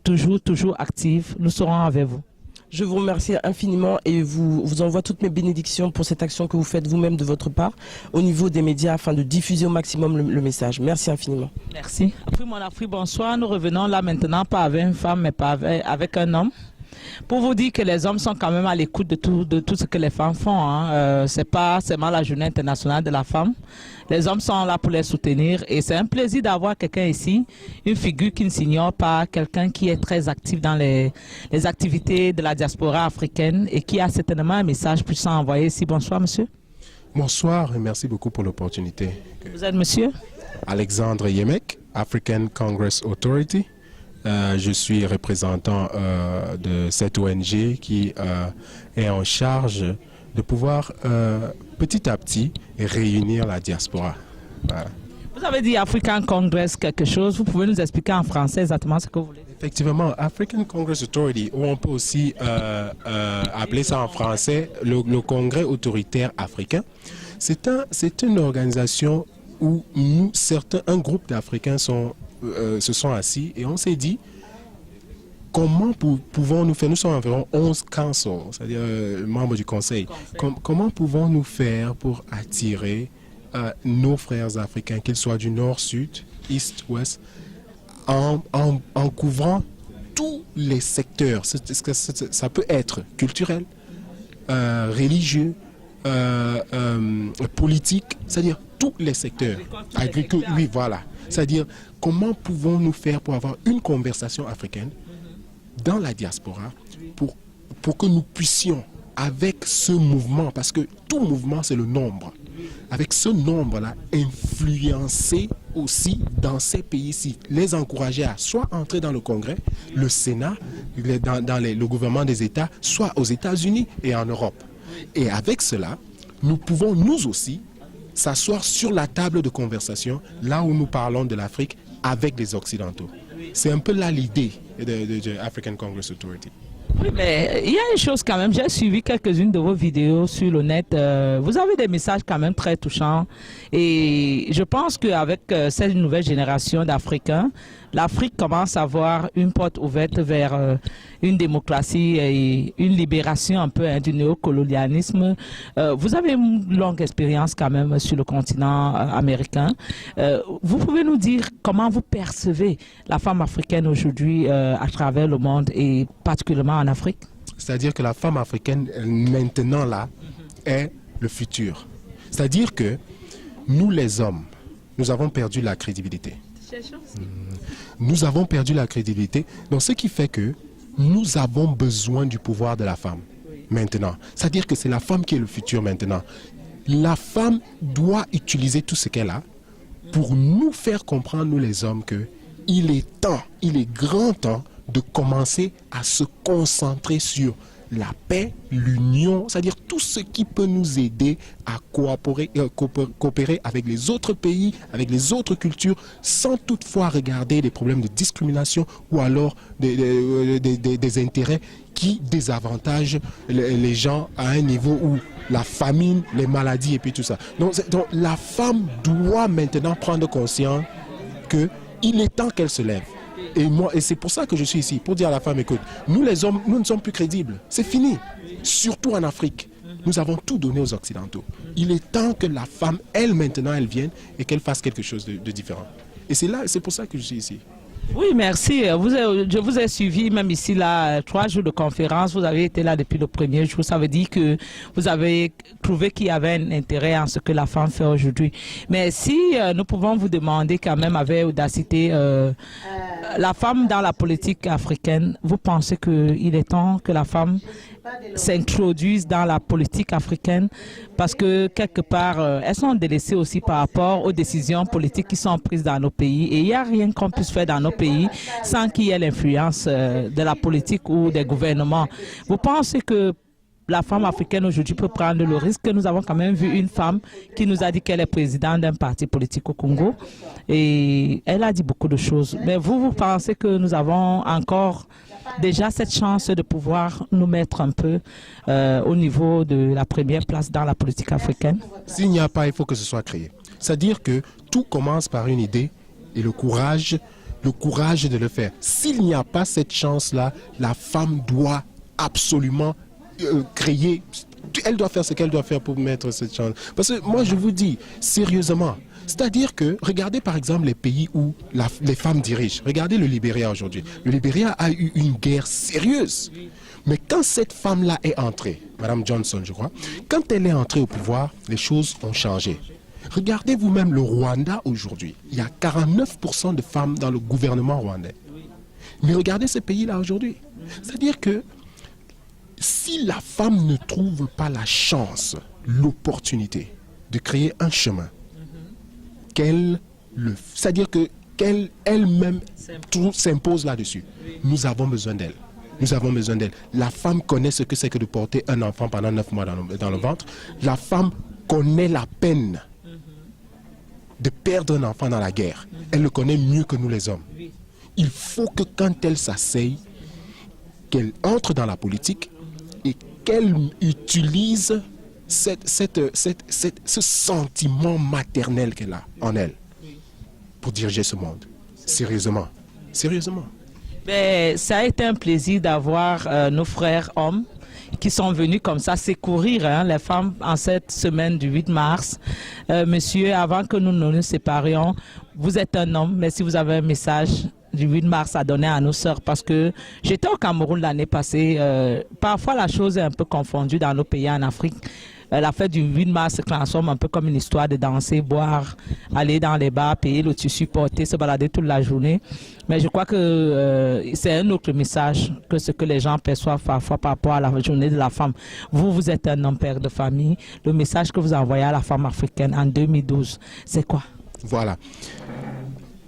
toujours active. Nous serons avec vous. Je vous remercie infiniment et vous envoie toutes mes bénédictions pour cette action que vous faites vous-même de votre part au niveau des médias afin de diffuser au maximum le message. Merci infiniment. Merci. Après mon Afrique, bonsoir. Nous revenons là maintenant pas avec une femme mais pas avec un homme. Pour vous dire que les hommes sont quand même à l'écoute de tout ce que les femmes font. C'est pas seulement la journée internationale de la femme. Les hommes sont là pour les soutenir et c'est un plaisir d'avoir quelqu'un ici, une figure qui ne s'ignore pas, quelqu'un qui est très actif dans les activités de la diaspora africaine et qui a certainement un message puissant à envoyer ici. Bonsoir, monsieur. Bonsoir et merci beaucoup pour l'opportunité. Vous êtes monsieur? Alexandre Yemek, African Congress Authority. Je suis représentant de cette ONG qui est en charge de pouvoir petit à petit réunir la diaspora. Voilà. Vous avez dit African Congress quelque chose, vous pouvez nous expliquer en français exactement ce que vous voulez? Effectivement, African Congress Authority, ou on peut aussi appeler ça en français le Congrès autoritaire africain, c'est une organisation où un groupe d'Africains se sont assis et on s'est dit comment pouvons-nous faire, nous sommes environ 11 councils, c'est-à-dire membres du conseil, comment pouvons-nous faire pour attirer nos frères africains, qu'ils soient du nord, sud, est, ouest, en couvrant tous les secteurs. Ça peut être culturel, religieux, politique, c'est-à-dire tous les secteurs. Agricole, oui, voilà. C'est-à-dire, comment pouvons-nous faire pour avoir une conversation africaine dans la diaspora pour que nous puissions, avec ce mouvement, parce que tout mouvement, c'est le nombre, avec ce nombre-là, influencer aussi dans ces pays-ci, les encourager à soit entrer dans le Congrès, le Sénat, dans le gouvernement des États, soit aux États-Unis et en Europe. Et avec cela, nous pouvons nous aussi s'asseoir sur la table de conversation, là où nous parlons de l'Afrique, avec les Occidentaux. C'est un peu là l'idée de African Congress Authority. Oui, mais il y a une chose quand même, j'ai suivi quelques-unes de vos vidéos sur le net. Vous avez des messages quand même très touchants. Et je pense qu'avec cette nouvelle génération d'Africains, l'Afrique commence à avoir une porte ouverte vers une démocratie et une libération un peu du néocolonialisme. Vous avez une longue expérience quand même sur le continent américain. Vous pouvez nous dire comment vous percevez la femme africaine aujourd'hui à travers le monde et particulièrement en Afrique? C'est-à-dire que la femme africaine maintenant là est le futur. C'est-à-dire que nous les hommes, nous avons perdu la crédibilité. Nous avons perdu la crédibilité. Donc ce qui fait que nous avons besoin du pouvoir de la femme maintenant. C'est-à-dire que c'est la femme qui est le futur maintenant. La femme doit utiliser tout ce qu'elle a pour nous faire comprendre, nous les hommes, qu'il est temps, il est grand temps de commencer à se concentrer sur la paix, l'union, c'est-à-dire tout ce qui peut nous aider à coopérer avec les autres pays, avec les autres cultures, sans toutefois regarder des problèmes de discrimination ou alors des intérêts qui désavantagent les gens à un niveau où la famine, les maladies et puis tout ça. Donc la femme doit maintenant prendre conscience qu'il est temps qu'elle se lève. Et c'est pour ça que je suis ici, pour dire à la femme, écoute, nous les hommes, nous ne sommes plus crédibles. C'est fini. Surtout en Afrique. Nous avons tout donné aux Occidentaux. Il est temps que la femme, elle, maintenant, elle vienne et qu'elle fasse quelque chose de différent. Et c'est pour ça que je suis ici. Oui, merci. Je vous ai suivi même ici, là, 3 jours de conférence. Vous avez été là depuis le premier jour. Ça veut dire que vous avez trouvé qu'il y avait un intérêt en ce que la femme fait aujourd'hui. Mais si nous pouvons vous demander quand même avec audacité, la femme dans la politique africaine, vous pensez qu'il est temps que la femme s'introduisent dans la politique africaine parce que quelque part elles sont délaissées aussi par rapport aux décisions politiques qui sont prises dans nos pays et il n'y a rien qu'on puisse faire dans nos pays sans qu'il y ait l'influence de la politique ou des gouvernements. Vous pensez que la femme africaine aujourd'hui peut prendre le risque? Nous avons quand même vu une femme qui nous a dit qu'elle est présidente d'un parti politique au Congo et elle a dit beaucoup de choses. Mais vous pensez que nous avons encore déjà cette chance de pouvoir nous mettre un peu au niveau de la première place dans la politique africaine? S'il n'y a pas, il faut que ce soit créé. C'est-à-dire que tout commence par une idée et le courage de le faire. S'il n'y a pas cette chance-là, la femme doit absolument créer, elle doit faire ce qu'elle doit faire pour mettre cette chance. Parce que moi je vous dis sérieusement, c'est-à-dire que regardez par exemple les pays où les femmes dirigent. Regardez le Libéria aujourd'hui. Le Libéria a eu une guerre sérieuse. Mais quand cette femme-là est entrée, Madame Johnson je crois, quand elle est entrée au pouvoir, les choses ont changé. Regardez vous-même le Rwanda aujourd'hui. Il y a 49% de femmes dans le gouvernement rwandais. Mais regardez ce pays-là aujourd'hui. C'est-à-dire que si la femme ne trouve pas la chance, l'opportunité de créer un chemin, c'est-à-dire qu'elle elle-même s'impose là-dessus, nous avons besoin d'elle. Nous avons besoin d'elle. La femme connaît ce que c'est que de porter un enfant pendant 9 mois dans le ventre. La femme connaît la peine de perdre un enfant dans la guerre. Elle le connaît mieux que nous les hommes. Il faut que quand elle s'asseye, qu'elle entre dans la politique et qu'elle utilise ce sentiment maternel qu'elle a en elle pour diriger ce monde. Sérieusement. Sérieusement. Ben, ça a été un plaisir d'avoir nos frères hommes qui sont venus comme ça secourir les femmes en cette semaine du 8 mars. Monsieur, avant que nous nous séparions, vous êtes un homme, mais si vous avez un message du 8 mars à donner à nos sœurs, parce que j'étais au Cameroun l'année passée, parfois la chose est un peu confondue dans nos pays en Afrique. La fête du 8 mars se transforme un peu comme une histoire de danser, boire, aller dans les bars, payer le tissu, porter, se balader toute la journée. Mais je crois que c'est un autre message que ce que les gens perçoivent parfois par rapport à la journée de la femme. Vous êtes un homme père de famille. Le message que vous envoyez à la femme africaine en 2012, c'est quoi? Voilà.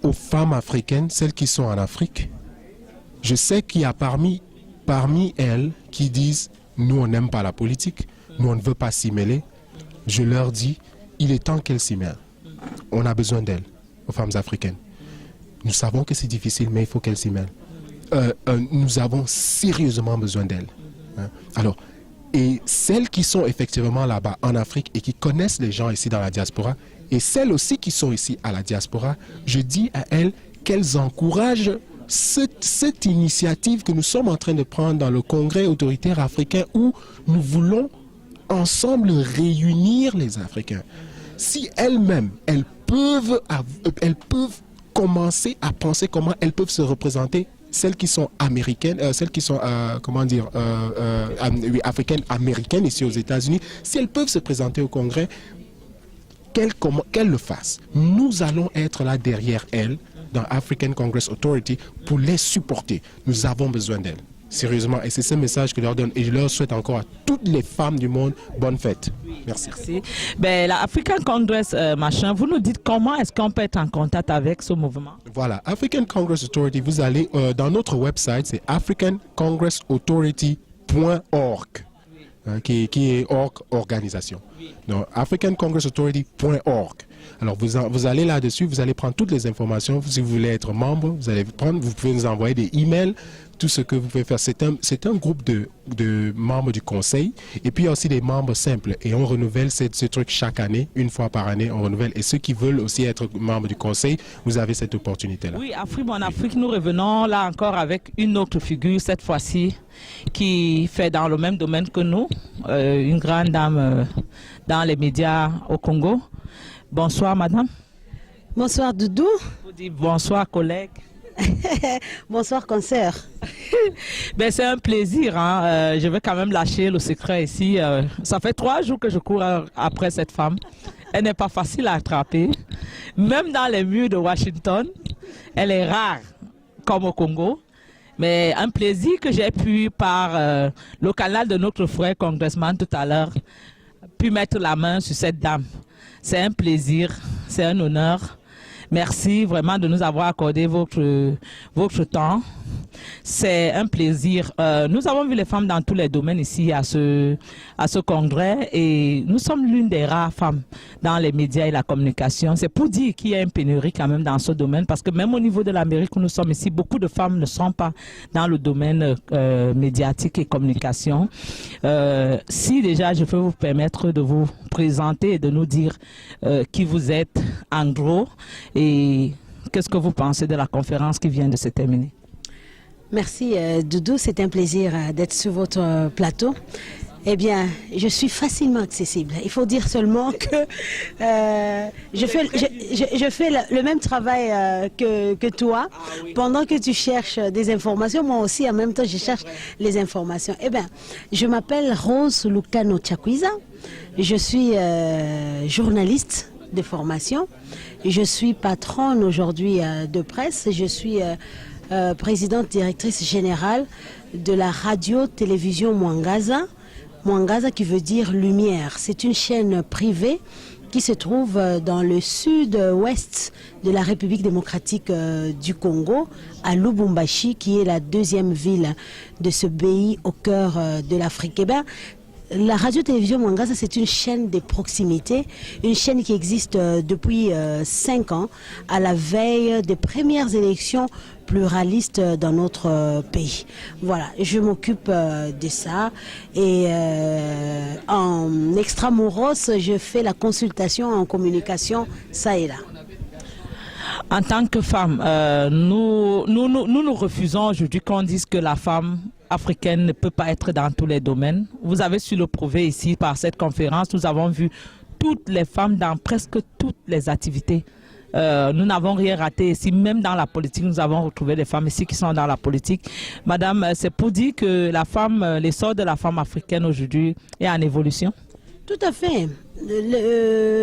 aux femmes africaines, celles qui sont en Afrique. Je sais qu'il y a parmi elles qui disent « nous on n'aime pas la politique, nous on ne veut pas s'y mêler ». Je leur dis « il est temps qu'elles s'y mêlent. On a besoin d'elles, aux femmes africaines. Nous savons que c'est difficile, mais il faut qu'elles s'y mêlent. Nous avons sérieusement besoin d'elles. Hein. Alors, et celles qui sont effectivement là-bas en Afrique et qui connaissent les gens ici dans la diaspora, et celles aussi qui sont ici à la diaspora, je dis à elles qu'elles encouragent cette initiative que nous sommes en train de prendre dans le Congrès autoritaire africain où nous voulons ensemble réunir les Africains. Si elles-mêmes, elles peuvent commencer à penser comment elles peuvent se représenter, celles qui sont américaines, celles qui sont, africaines, américaines ici aux États-Unis, si elles peuvent se présenter au Congrès, qu'elles le fassent. Nous allons être là derrière elles, dans African Congress Authority, pour les supporter. Nous avons besoin d'elles. Sérieusement, et c'est ce message que je leur donne. Et je leur souhaite encore à toutes les femmes du monde, bonne fête. Merci. Merci. Ben, la African Congress, vous nous dites comment est-ce qu'on peut être en contact avec ce mouvement? Voilà, African Congress Authority, vous allez dans notre website, c'est africancongressauthority.org, qui est org, organisation. Donc, africancongressauthority.org. Alors, vous allez là-dessus, vous allez prendre toutes les informations. Si vous voulez être membre, vous pouvez nous envoyer des emails. Tout ce que vous pouvez faire, c'est un groupe de membres du conseil, et puis il y a aussi des membres simples, et on renouvelle ce truc chaque année, une fois par année, on renouvelle, et ceux qui veulent aussi être membres du conseil, vous avez cette opportunité-là. Oui, en Afrique, nous revenons là encore avec une autre figure, cette fois-ci, qui fait dans le même domaine que nous, une grande dame dans les médias au Congo. Bonsoir, madame. Bonsoir, Doudou. Je vous dis bonsoir, collègue. Bonsoir, consoeur. Ben, c'est un plaisir. Hein. Je vais quand même lâcher le secret ici. Ça fait 3 jours que je cours après cette femme. Elle n'est pas facile à attraper. Même dans les murs de Washington, elle est rare, comme au Congo. Mais un plaisir que j'ai pu, par le canal de notre frère congressman tout à l'heure, pu mettre la main sur cette dame. C'est un plaisir, c'est un honneur. Merci vraiment de nous avoir accordé votre temps. C'est un plaisir. Nous avons vu les femmes dans tous les domaines ici à ce congrès, et nous sommes l'une des rares femmes dans les médias et la communication. C'est pour dire qu'il y a une pénurie quand même dans ce domaine, parce que même au niveau de l'Amérique où nous sommes ici, beaucoup de femmes ne sont pas dans le domaine médiatique et communication. Si déjà je peux vous permettre de vous présenter et de nous dire qui vous êtes en gros, et qu'est-ce que vous pensez de la conférence qui vient de se terminer? Merci Doudou, c'est un plaisir d'être sur votre plateau. Eh bien, je suis facilement accessible. Il faut dire seulement que je fais le même travail que toi. Pendant que tu cherches des informations, moi aussi, en même temps, je cherche les informations. Eh bien, je m'appelle Rose Lucano Chakwiza. Je suis journaliste de formation. Je suis patronne aujourd'hui de presse. Je suis présidente directrice générale de la radio-télévision Mwangaza. Mwangaza qui veut dire lumière. C'est une chaîne privée qui se trouve dans le sud-ouest de la République démocratique du Congo, à Lubumbashi, qui est la 2e ville de ce pays au cœur de l'Afrique. Eh bien, la radio-télévision Mwangaza, c'est une chaîne de proximité, une chaîne qui existe depuis 5 ans, à la veille des premières élections pluralistes dans notre pays. Voilà, je m'occupe de ça, et en extramuros, je fais la consultation en communication, ça et là. En tant que femme, nous refusons aujourd'hui qu'on dise que la femme africaine ne peut pas être dans tous les domaines. Vous avez su le prouver ici par cette conférence. Nous avons vu toutes les femmes dans presque toutes les activités. Nous n'avons rien raté ici. Même dans la politique, nous avons retrouvé des femmes ici qui sont dans la politique. Madame, c'est pour dire que la femme, l'essor de la femme africaine aujourd'hui est en évolution? Tout à fait.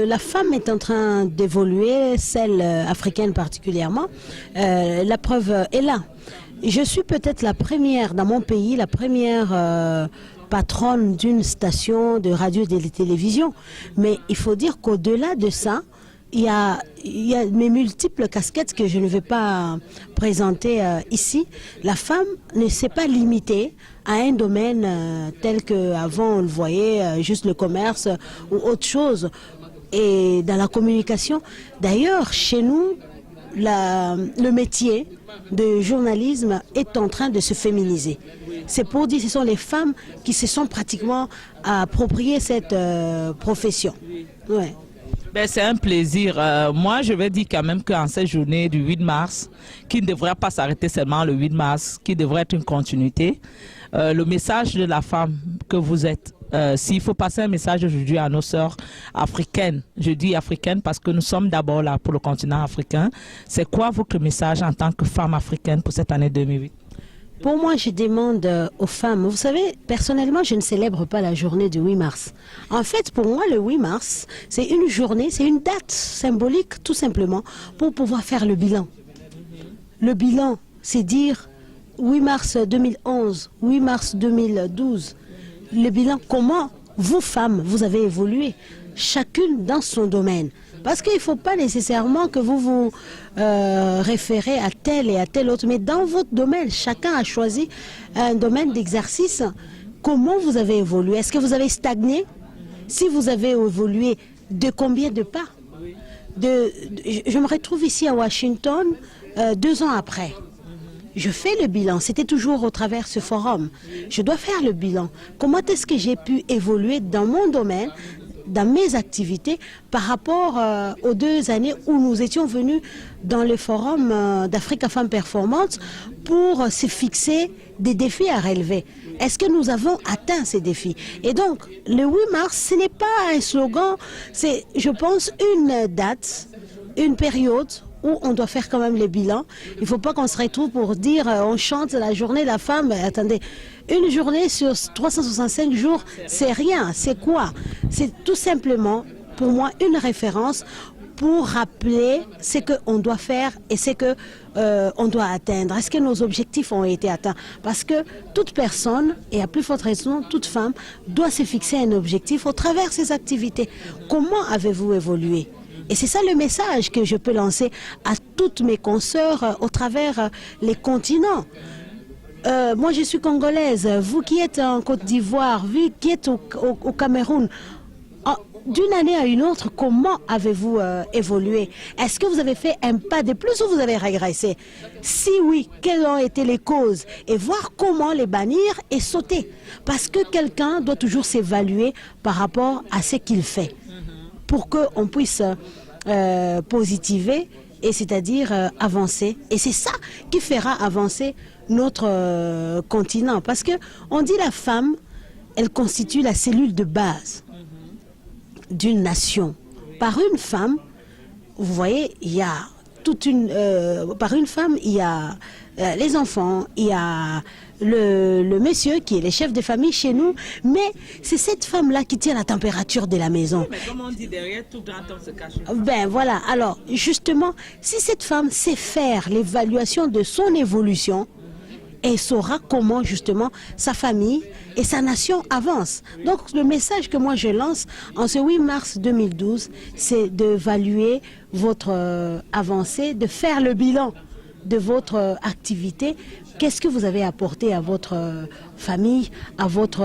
La femme est en train d'évoluer, celle africaine particulièrement. La preuve est là. Je suis peut-être la première dans mon pays, la première patronne d'une station de radio et de télévision. Mais il faut dire qu'au-delà de ça, il y a mes multiples casquettes que je ne vais pas présenter ici. La femme ne s'est pas limitée à un domaine tel qu'avant on le voyait, juste le commerce ou autre chose. Et dans la communication, d'ailleurs, chez nous, le métier de journalisme est en train de se féminiser. C'est pour dire que ce sont les femmes qui se sont pratiquement appropriées cette profession. Ouais. Ben, c'est un plaisir. Moi, je vais dire quand même qu'en cette journée du 8 mars, qui ne devrait pas s'arrêter seulement le 8 mars, qui devrait être une continuité, le message de la femme que vous êtes, s'il faut passer un message aujourd'hui à nos sœurs africaines, je dis africaines parce que nous sommes d'abord là pour le continent africain, c'est quoi votre message en tant que femme africaine pour cette année 2008? Pour moi, je demande aux femmes, vous savez, personnellement, je ne célèbre pas la journée du 8 mars. En fait, pour moi, le 8 mars, c'est une journée, c'est une date symbolique, tout simplement, pour pouvoir faire le bilan. Le bilan, c'est dire 8 mars 2011, 8 mars 2012, le bilan, comment vous, femmes, vous avez évolué, chacune dans son domaine. Parce qu'il ne faut pas nécessairement que vous vous référez à tel et à tel autre, mais dans votre domaine, chacun a choisi un domaine d'exercice. Comment vous avez évolué? Est-ce que vous avez stagné? Si vous avez évolué, de combien de pas? Je me retrouve ici à Washington 2 ans après. Je fais le bilan, c'était toujours au travers ce forum. Je dois faire le bilan. Comment est-ce que j'ai pu évoluer dans mon domaine, dans mes activités, par rapport aux 2 années où nous étions venus dans le forum d'Africa Femmes Performantes pour se fixer des défis à relever. Est-ce que nous avons atteint ces défis? Et donc, le 8 mars, ce n'est pas un slogan, c'est, je pense, une date, une période où on doit faire quand même les bilans. Il ne faut pas qu'on se retrouve pour dire on chante la journée de la femme. Attendez, une journée sur 365 jours, c'est rien. C'est quoi? C'est tout simplement, pour moi, une référence pour rappeler ce qu'on doit faire et ce qu'on doit atteindre. Est-ce que nos objectifs ont été atteints? Parce que toute personne, et à plus forte raison, toute femme, doit se fixer un objectif au travers de ses activités. Comment avez-vous évolué? Et c'est ça le message que je peux lancer à toutes mes consoeurs au travers les continents. Moi, je suis congolaise. Vous qui êtes en Côte d'Ivoire, vous qui êtes au Cameroun, d'une année à une autre, comment avez-vous évolué? Est-ce que vous avez fait un pas de plus ou vous avez régressé? Si oui, quelles ont été les causes? Et voir comment les bannir et sauter. Parce que quelqu'un doit toujours s'évaluer par rapport à ce qu'il fait, pour qu'on puisse positiver, et c'est-à-dire avancer. Et c'est ça qui fera avancer notre continent. Parce qu'on dit la femme, elle constitue la cellule de base d'une nation. Par une femme, vous voyez, il y a toute une... par une femme, il y a les enfants, il y a le monsieur qui est le chef de famille chez nous, mais c'est cette femme-là qui tient la température de la maison. Oui, mais comme on dit, derrière tout grand homme se cache. Ben voilà, alors justement, si cette femme sait faire l'évaluation de son évolution, elle saura comment justement sa famille et sa nation avancent. Donc le message que moi je lance en ce 8 mars 2012, c'est d'évaluer votre avancée, de faire le bilan de votre activité. Qu'est-ce que vous avez apporté à votre famille, à votre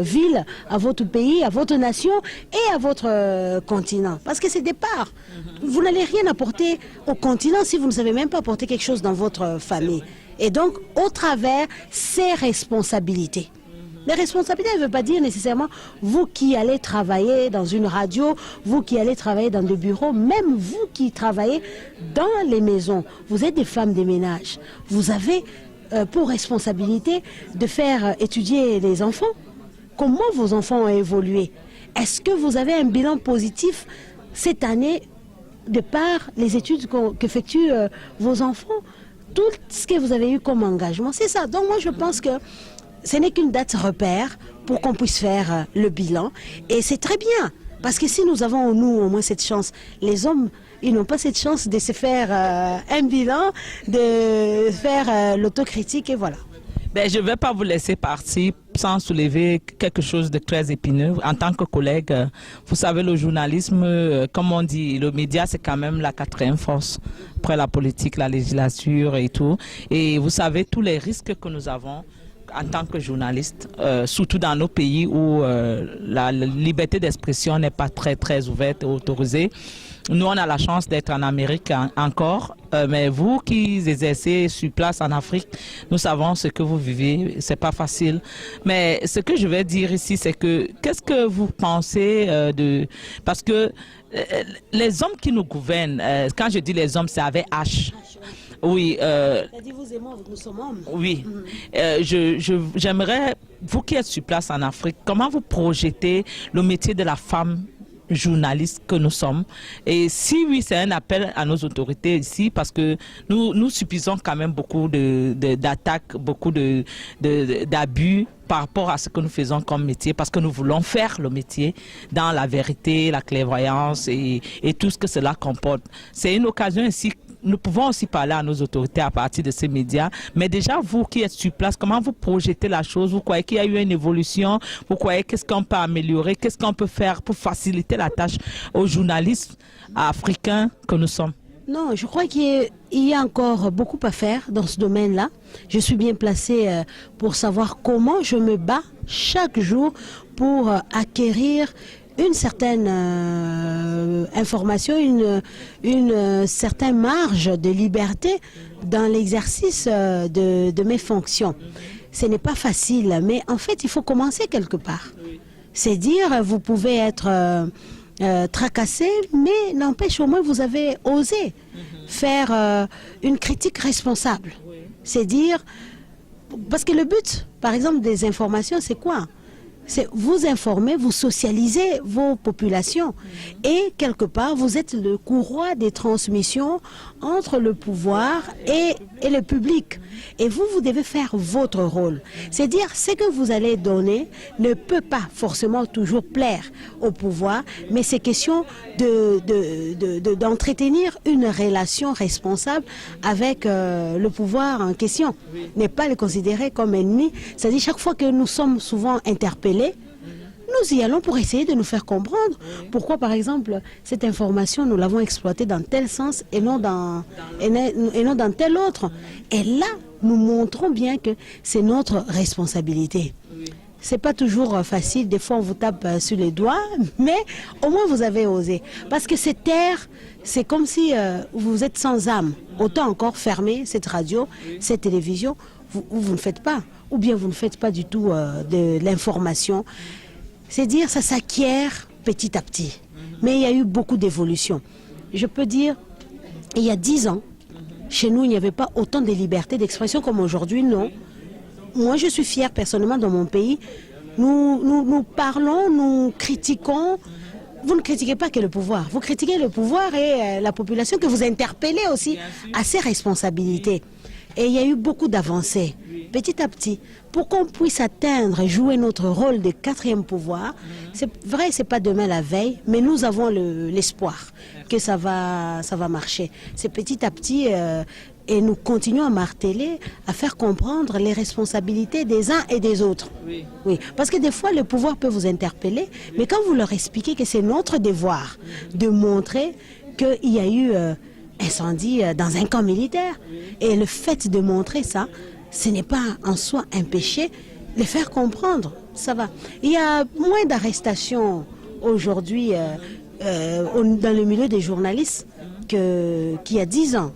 ville, à votre pays, à votre nation et à votre continent? Parce que c'est des parts. Vous n'allez rien apporter au continent si vous ne savez même pas apporter quelque chose dans votre famille. Et donc, au travers, ces responsabilités. Les responsabilités ne veulent pas dire nécessairement vous qui allez travailler dans une radio, vous qui allez travailler dans des bureaux, même vous qui travaillez dans les maisons. Vous êtes des femmes des ménages. Vous avez pour responsabilité de faire étudier les enfants. Comment vos enfants ont évolué? Est-ce que vous avez un bilan positif cette année de par les études qu'effectuent vos enfants? Tout ce que vous avez eu comme engagement, c'est ça. Donc moi je pense que ce n'est qu'une date repère pour qu'on puisse faire le bilan. Et c'est très bien, parce que si nous avons, nous, au moins cette chance, les hommes, ils n'ont pas cette chance de se faire un bilan, de faire l'autocritique, et voilà. Ben, je ne vais pas vous laisser partir sans soulever quelque chose de très épineux. En tant que collègue, vous savez, le journalisme, comme on dit, le média, c'est quand même la quatrième force après la politique, la législature et tout. Et vous savez tous les risques que nous avons en tant que journaliste, surtout dans nos pays où la liberté d'expression n'est pas très ouverte et autorisée. Nous, on a la chance d'être en Amérique encore, mais vous qui exercez sur place en Afrique, nous savons ce que vous vivez, c'est pas facile. Mais ce que je vais dire ici, c'est que qu'est-ce que vous pensez parce que les hommes qui nous gouvernent, quand je dis les hommes, c'est avec H. Oui. Vous et moi, nous sommes hommes. Oui. J'aimerais, vous qui êtes sur place en Afrique, comment vous projetez le métier de la femme journalistes que nous sommes. Et si oui, c'est un appel à nos autorités ici parce que nous subissons quand même beaucoup d'attaques, beaucoup d'abus par rapport à ce que nous faisons comme métier, parce que nous voulons faire le métier dans la vérité, la clairvoyance et tout ce que cela comporte. C'est une occasion ici. Nous pouvons aussi parler à nos autorités à partir de ces médias, mais déjà vous qui êtes sur place, comment vous projetez la chose? Vous croyez qu'il y a eu une évolution? Vous croyez qu'est-ce qu'on peut améliorer? Qu'est-ce qu'on peut faire pour faciliter la tâche aux journalistes africains que nous sommes? Non, je crois qu'il y a encore beaucoup à faire dans ce domaine-là. Je suis bien placée pour savoir comment je me bats chaque jour pour acquérir une certaine information, une certaine marge de liberté dans l'exercice de mes fonctions. Ce n'est pas facile, mais en fait, il faut commencer quelque part. C'est dire, vous pouvez être tracassé, mais n'empêche, au moins, vous avez osé faire une critique responsable. C'est dire, parce que le but, par exemple, des informations, c'est quoi ? C'est vous informer, vous socialiser vos populations. Et quelque part, vous êtes le courroie des transmissions entre le pouvoir et le public. Et vous devez faire votre rôle. C'est dire, ce que vous allez donner ne peut pas forcément toujours plaire au pouvoir, mais c'est question d'entretenir une relation responsable avec le pouvoir en question. Ne pas le considérer comme ennemi. C'est-à-dire, chaque fois que nous sommes souvent interpellés, nous y allons pour essayer de nous faire comprendre pourquoi, par exemple, cette information, nous l'avons exploitée dans tel sens et non dans tel autre. Et là, nous montrons bien que c'est notre responsabilité. C'est pas toujours facile, des fois on vous tape sur les doigts, mais au moins vous avez osé. Parce que cette terre, c'est comme si vous êtes sans âme. Autant encore fermer cette radio, cette télévision, vous ne faites pas. Ou bien vous ne faites pas du tout de l'information. C'est dire, ça s'acquiert petit à petit. Mais il y a eu beaucoup d'évolution. Je peux dire, il y a 10 ans, chez nous, il n'y avait pas autant de liberté d'expression comme aujourd'hui, non. Moi, je suis fière personnellement dans mon pays. Nous parlons, nous critiquons. Vous ne critiquez pas que le pouvoir. Vous critiquez le pouvoir et la population que vous interpellez aussi à ses responsabilités. Et il y a eu beaucoup d'avancées, petit à petit, pour qu'on puisse atteindre et jouer notre rôle de quatrième pouvoir. C'est vrai, c'est pas demain la veille, mais nous avons l'espoir que ça va marcher. C'est petit à petit, et nous continuons à marteler, à faire comprendre les responsabilités des uns et des autres. Oui, parce que des fois, le pouvoir peut vous interpeller, mais quand vous leur expliquez que c'est notre devoir de montrer qu'il y a eu incendie dans un camp militaire. Et le fait de montrer ça, ce n'est pas en soi un péché. Le faire comprendre, ça va. Il y a moins d'arrestations aujourd'hui dans le milieu des journalistes qu'il y a 10 ans.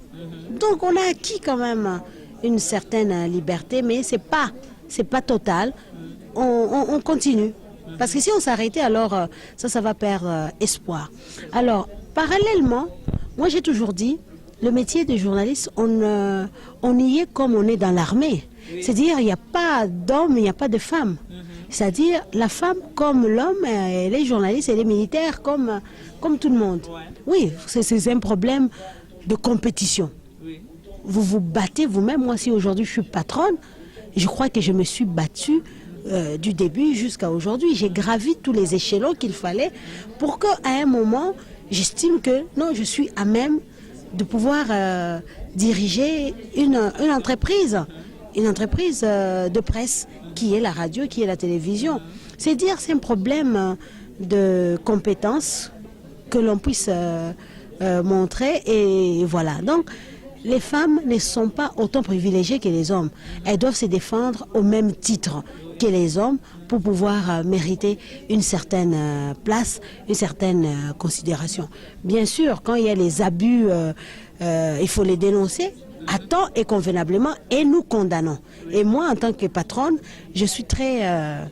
Donc on a acquis quand même une certaine liberté, mais c'est pas total. On continue. Parce que si on s'arrêtait, alors ça va perdre espoir. Alors, parallèlement, moi, j'ai toujours dit, le métier de journaliste, on y est comme on est dans l'armée. C'est-à-dire, il n'y a pas d'homme, il n'y a pas de femme. C'est-à-dire, la femme comme l'homme, les journalistes et les militaires comme tout le monde. Oui, c'est un problème de compétition. Vous vous battez vous-même. Moi, si aujourd'hui je suis patronne, je crois que je me suis battue du début jusqu'à aujourd'hui. J'ai gravi tous les échelons qu'il fallait pour qu'à un moment, j'estime que non, je suis à même de pouvoir diriger une entreprise. une entreprise de presse qui est la radio, qui est la télévision. C'est dire, c'est un problème de compétences que l'on puisse montrer et voilà. Donc, les femmes ne sont pas autant privilégiées que les hommes. Elles doivent se défendre au même titre que les hommes pour pouvoir mériter une certaine place, une certaine considération. Bien sûr, quand il y a les abus, il faut les dénoncer à temps et convenablement et nous condamnons. Et moi, en tant que patronne, je suis très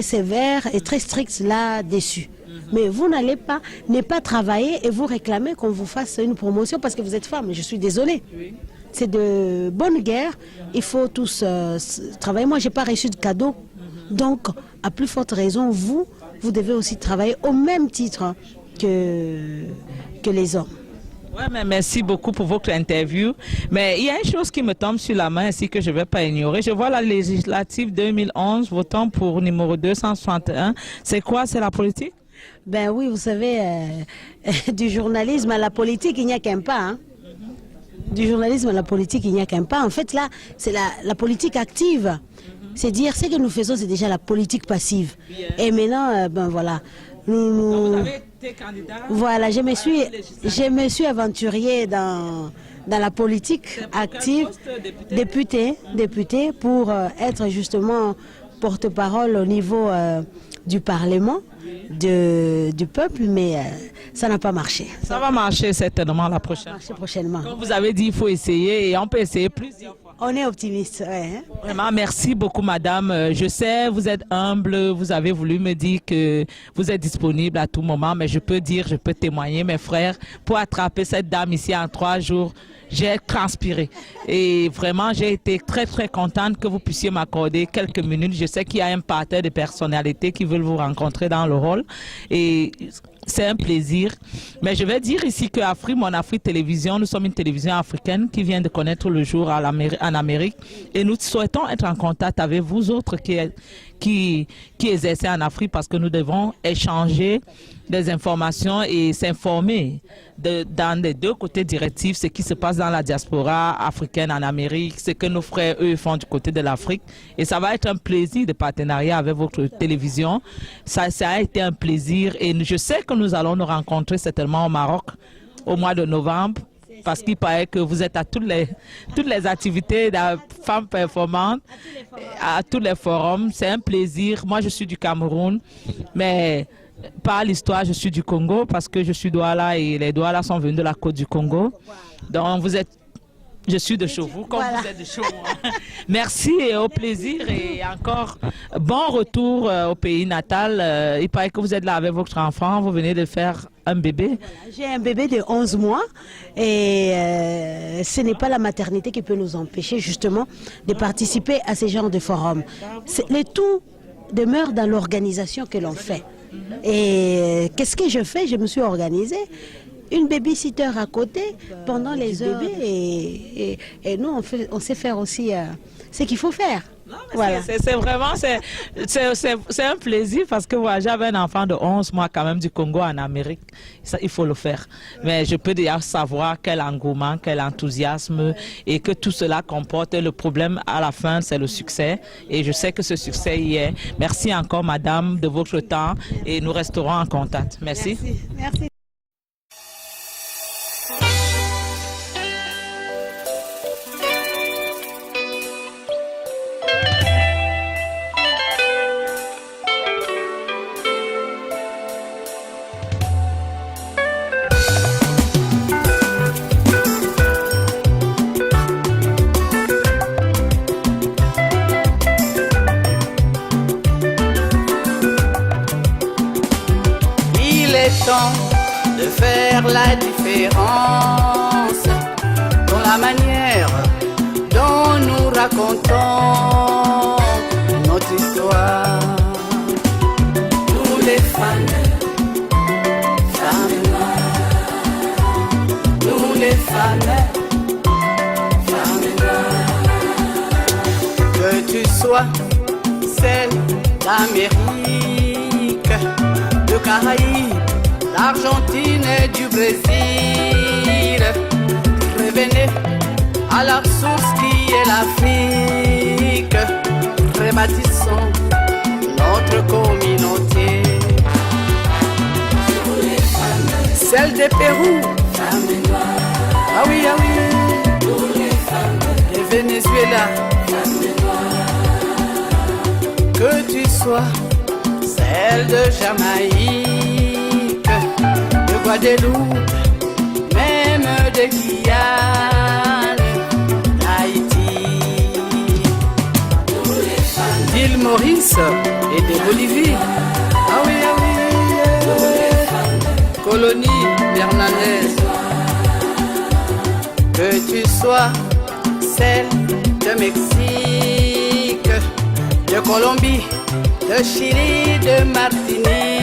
sévère et très stricte là-dessus. Mais vous n'allez pas ne pas travailler et vous réclamer qu'on vous fasse une promotion parce que vous êtes femme. Je suis désolée. C'est de bonne guerre. Il faut tous travailler. Moi, je n'ai pas reçu de cadeau. Donc, à plus forte raison, vous devez aussi travailler au même titre que les hommes. Ouais, mais merci beaucoup pour votre interview. Mais il y a une chose qui me tombe sur la main ici que je ne vais pas ignorer. Je vois la législative 2011 votant pour numéro 261. C'est quoi? C'est la politique? Ben oui, vous savez, du journalisme à la politique, il n'y a qu'un pas. Hein. Du journalisme à la politique, il n'y a qu'un pas. En fait, là, c'est la politique active. C'est dire, ce que nous faisons, c'est déjà la politique passive. Et maintenant, ben voilà. Vous avez été candidat? Voilà, je me suis aventurier dans la politique active, député pour être justement porte-parole au niveau du Parlement, du peuple, mais ça n'a pas marché. Ça va marcher certainement la prochaine. Ça va marcher prochainement. Comme vous avez dit, il faut essayer et on peut essayer plusieurs fois. On est optimiste, ouais. Vraiment, merci beaucoup, madame. Je sais, vous êtes humble, vous avez voulu me dire que vous êtes disponible à tout moment, mais je peux témoigner, mes frères, pour attraper cette dame ici en 3 jours, j'ai transpiré. Et vraiment, j'ai été très, très contente que vous puissiez m'accorder quelques minutes. Je sais qu'il y a un parterre de personnalités qui veulent vous rencontrer dans le hall. Et c'est un plaisir. Mais je vais dire ici que Mon Afrique Télévision, nous sommes une télévision africaine qui vient de connaître le jour en Amérique. Et nous souhaitons être en contact avec vous autres qui exercez en Afrique parce que nous devons échanger des informations et s'informer dans les deux côtés directifs, ce qui se passe dans la diaspora africaine en Amérique, ce que nos frères, eux, font du côté de l'Afrique. Et ça va être un plaisir de partenariat avec votre télévision. Ça a été un plaisir et je sais que nous allons nous rencontrer certainement au Maroc au mois de novembre. Parce qu'il paraît que vous êtes à toutes les activités de femmes performantes, à tous les forums. C'est un plaisir. Moi, je suis du Cameroun, mais par l'histoire, je suis du Congo parce que je suis Douala et les Douala sont venus de la côte du Congo. Donc, je suis de Chauveau, comme voilà. Vous êtes de Chauveau. Merci et au plaisir et encore bon retour au pays natal. Il paraît que vous êtes là avec votre enfant, vous venez de faire un bébé. Voilà, j'ai un bébé de 11 mois et ce n'est pas la maternité qui peut nous empêcher justement de participer à ce genre de forums. Le tout demeure dans l'organisation que l'on fait. Et qu'est-ce que je fais? Je me suis organisée. Une babysitter à côté pendant les heures et nous on sait faire aussi ce qu'il faut faire. Voilà. C'est vraiment c'est un plaisir parce que voilà, j'avais un enfant de 11 mois quand même du Congo en Amérique. Ça, il faut le faire. Mais je peux déjà savoir quel engouement, quel enthousiasme et que tout cela comporte. Le problème à la fin, c'est le succès. Et je sais que ce succès y est. Merci encore, madame, de votre temps et nous resterons en contact. Merci. Merci. De faire la différence dans la manière dont nous racontons notre histoire. Nous les femmes noires, nous les femmes noires. Que tu sois celle d'Amérique, de Caraïbes, l'Argentine et du Brésil, revenez à la source qui Haïti et l'Afrique, rebâtissons notre communauté. Celle des Pérou, ah oui, ah oui, et Venezuela, que tu sois celle de Jamaïque, de Guadeloupe, même de Guyane, d'Haïti, d'île Maurice et de Bolivie, ah oui, ah oui, colonie bernaise, que tu sois celle de Mexique, de Colombie, de Chili, de Martinique,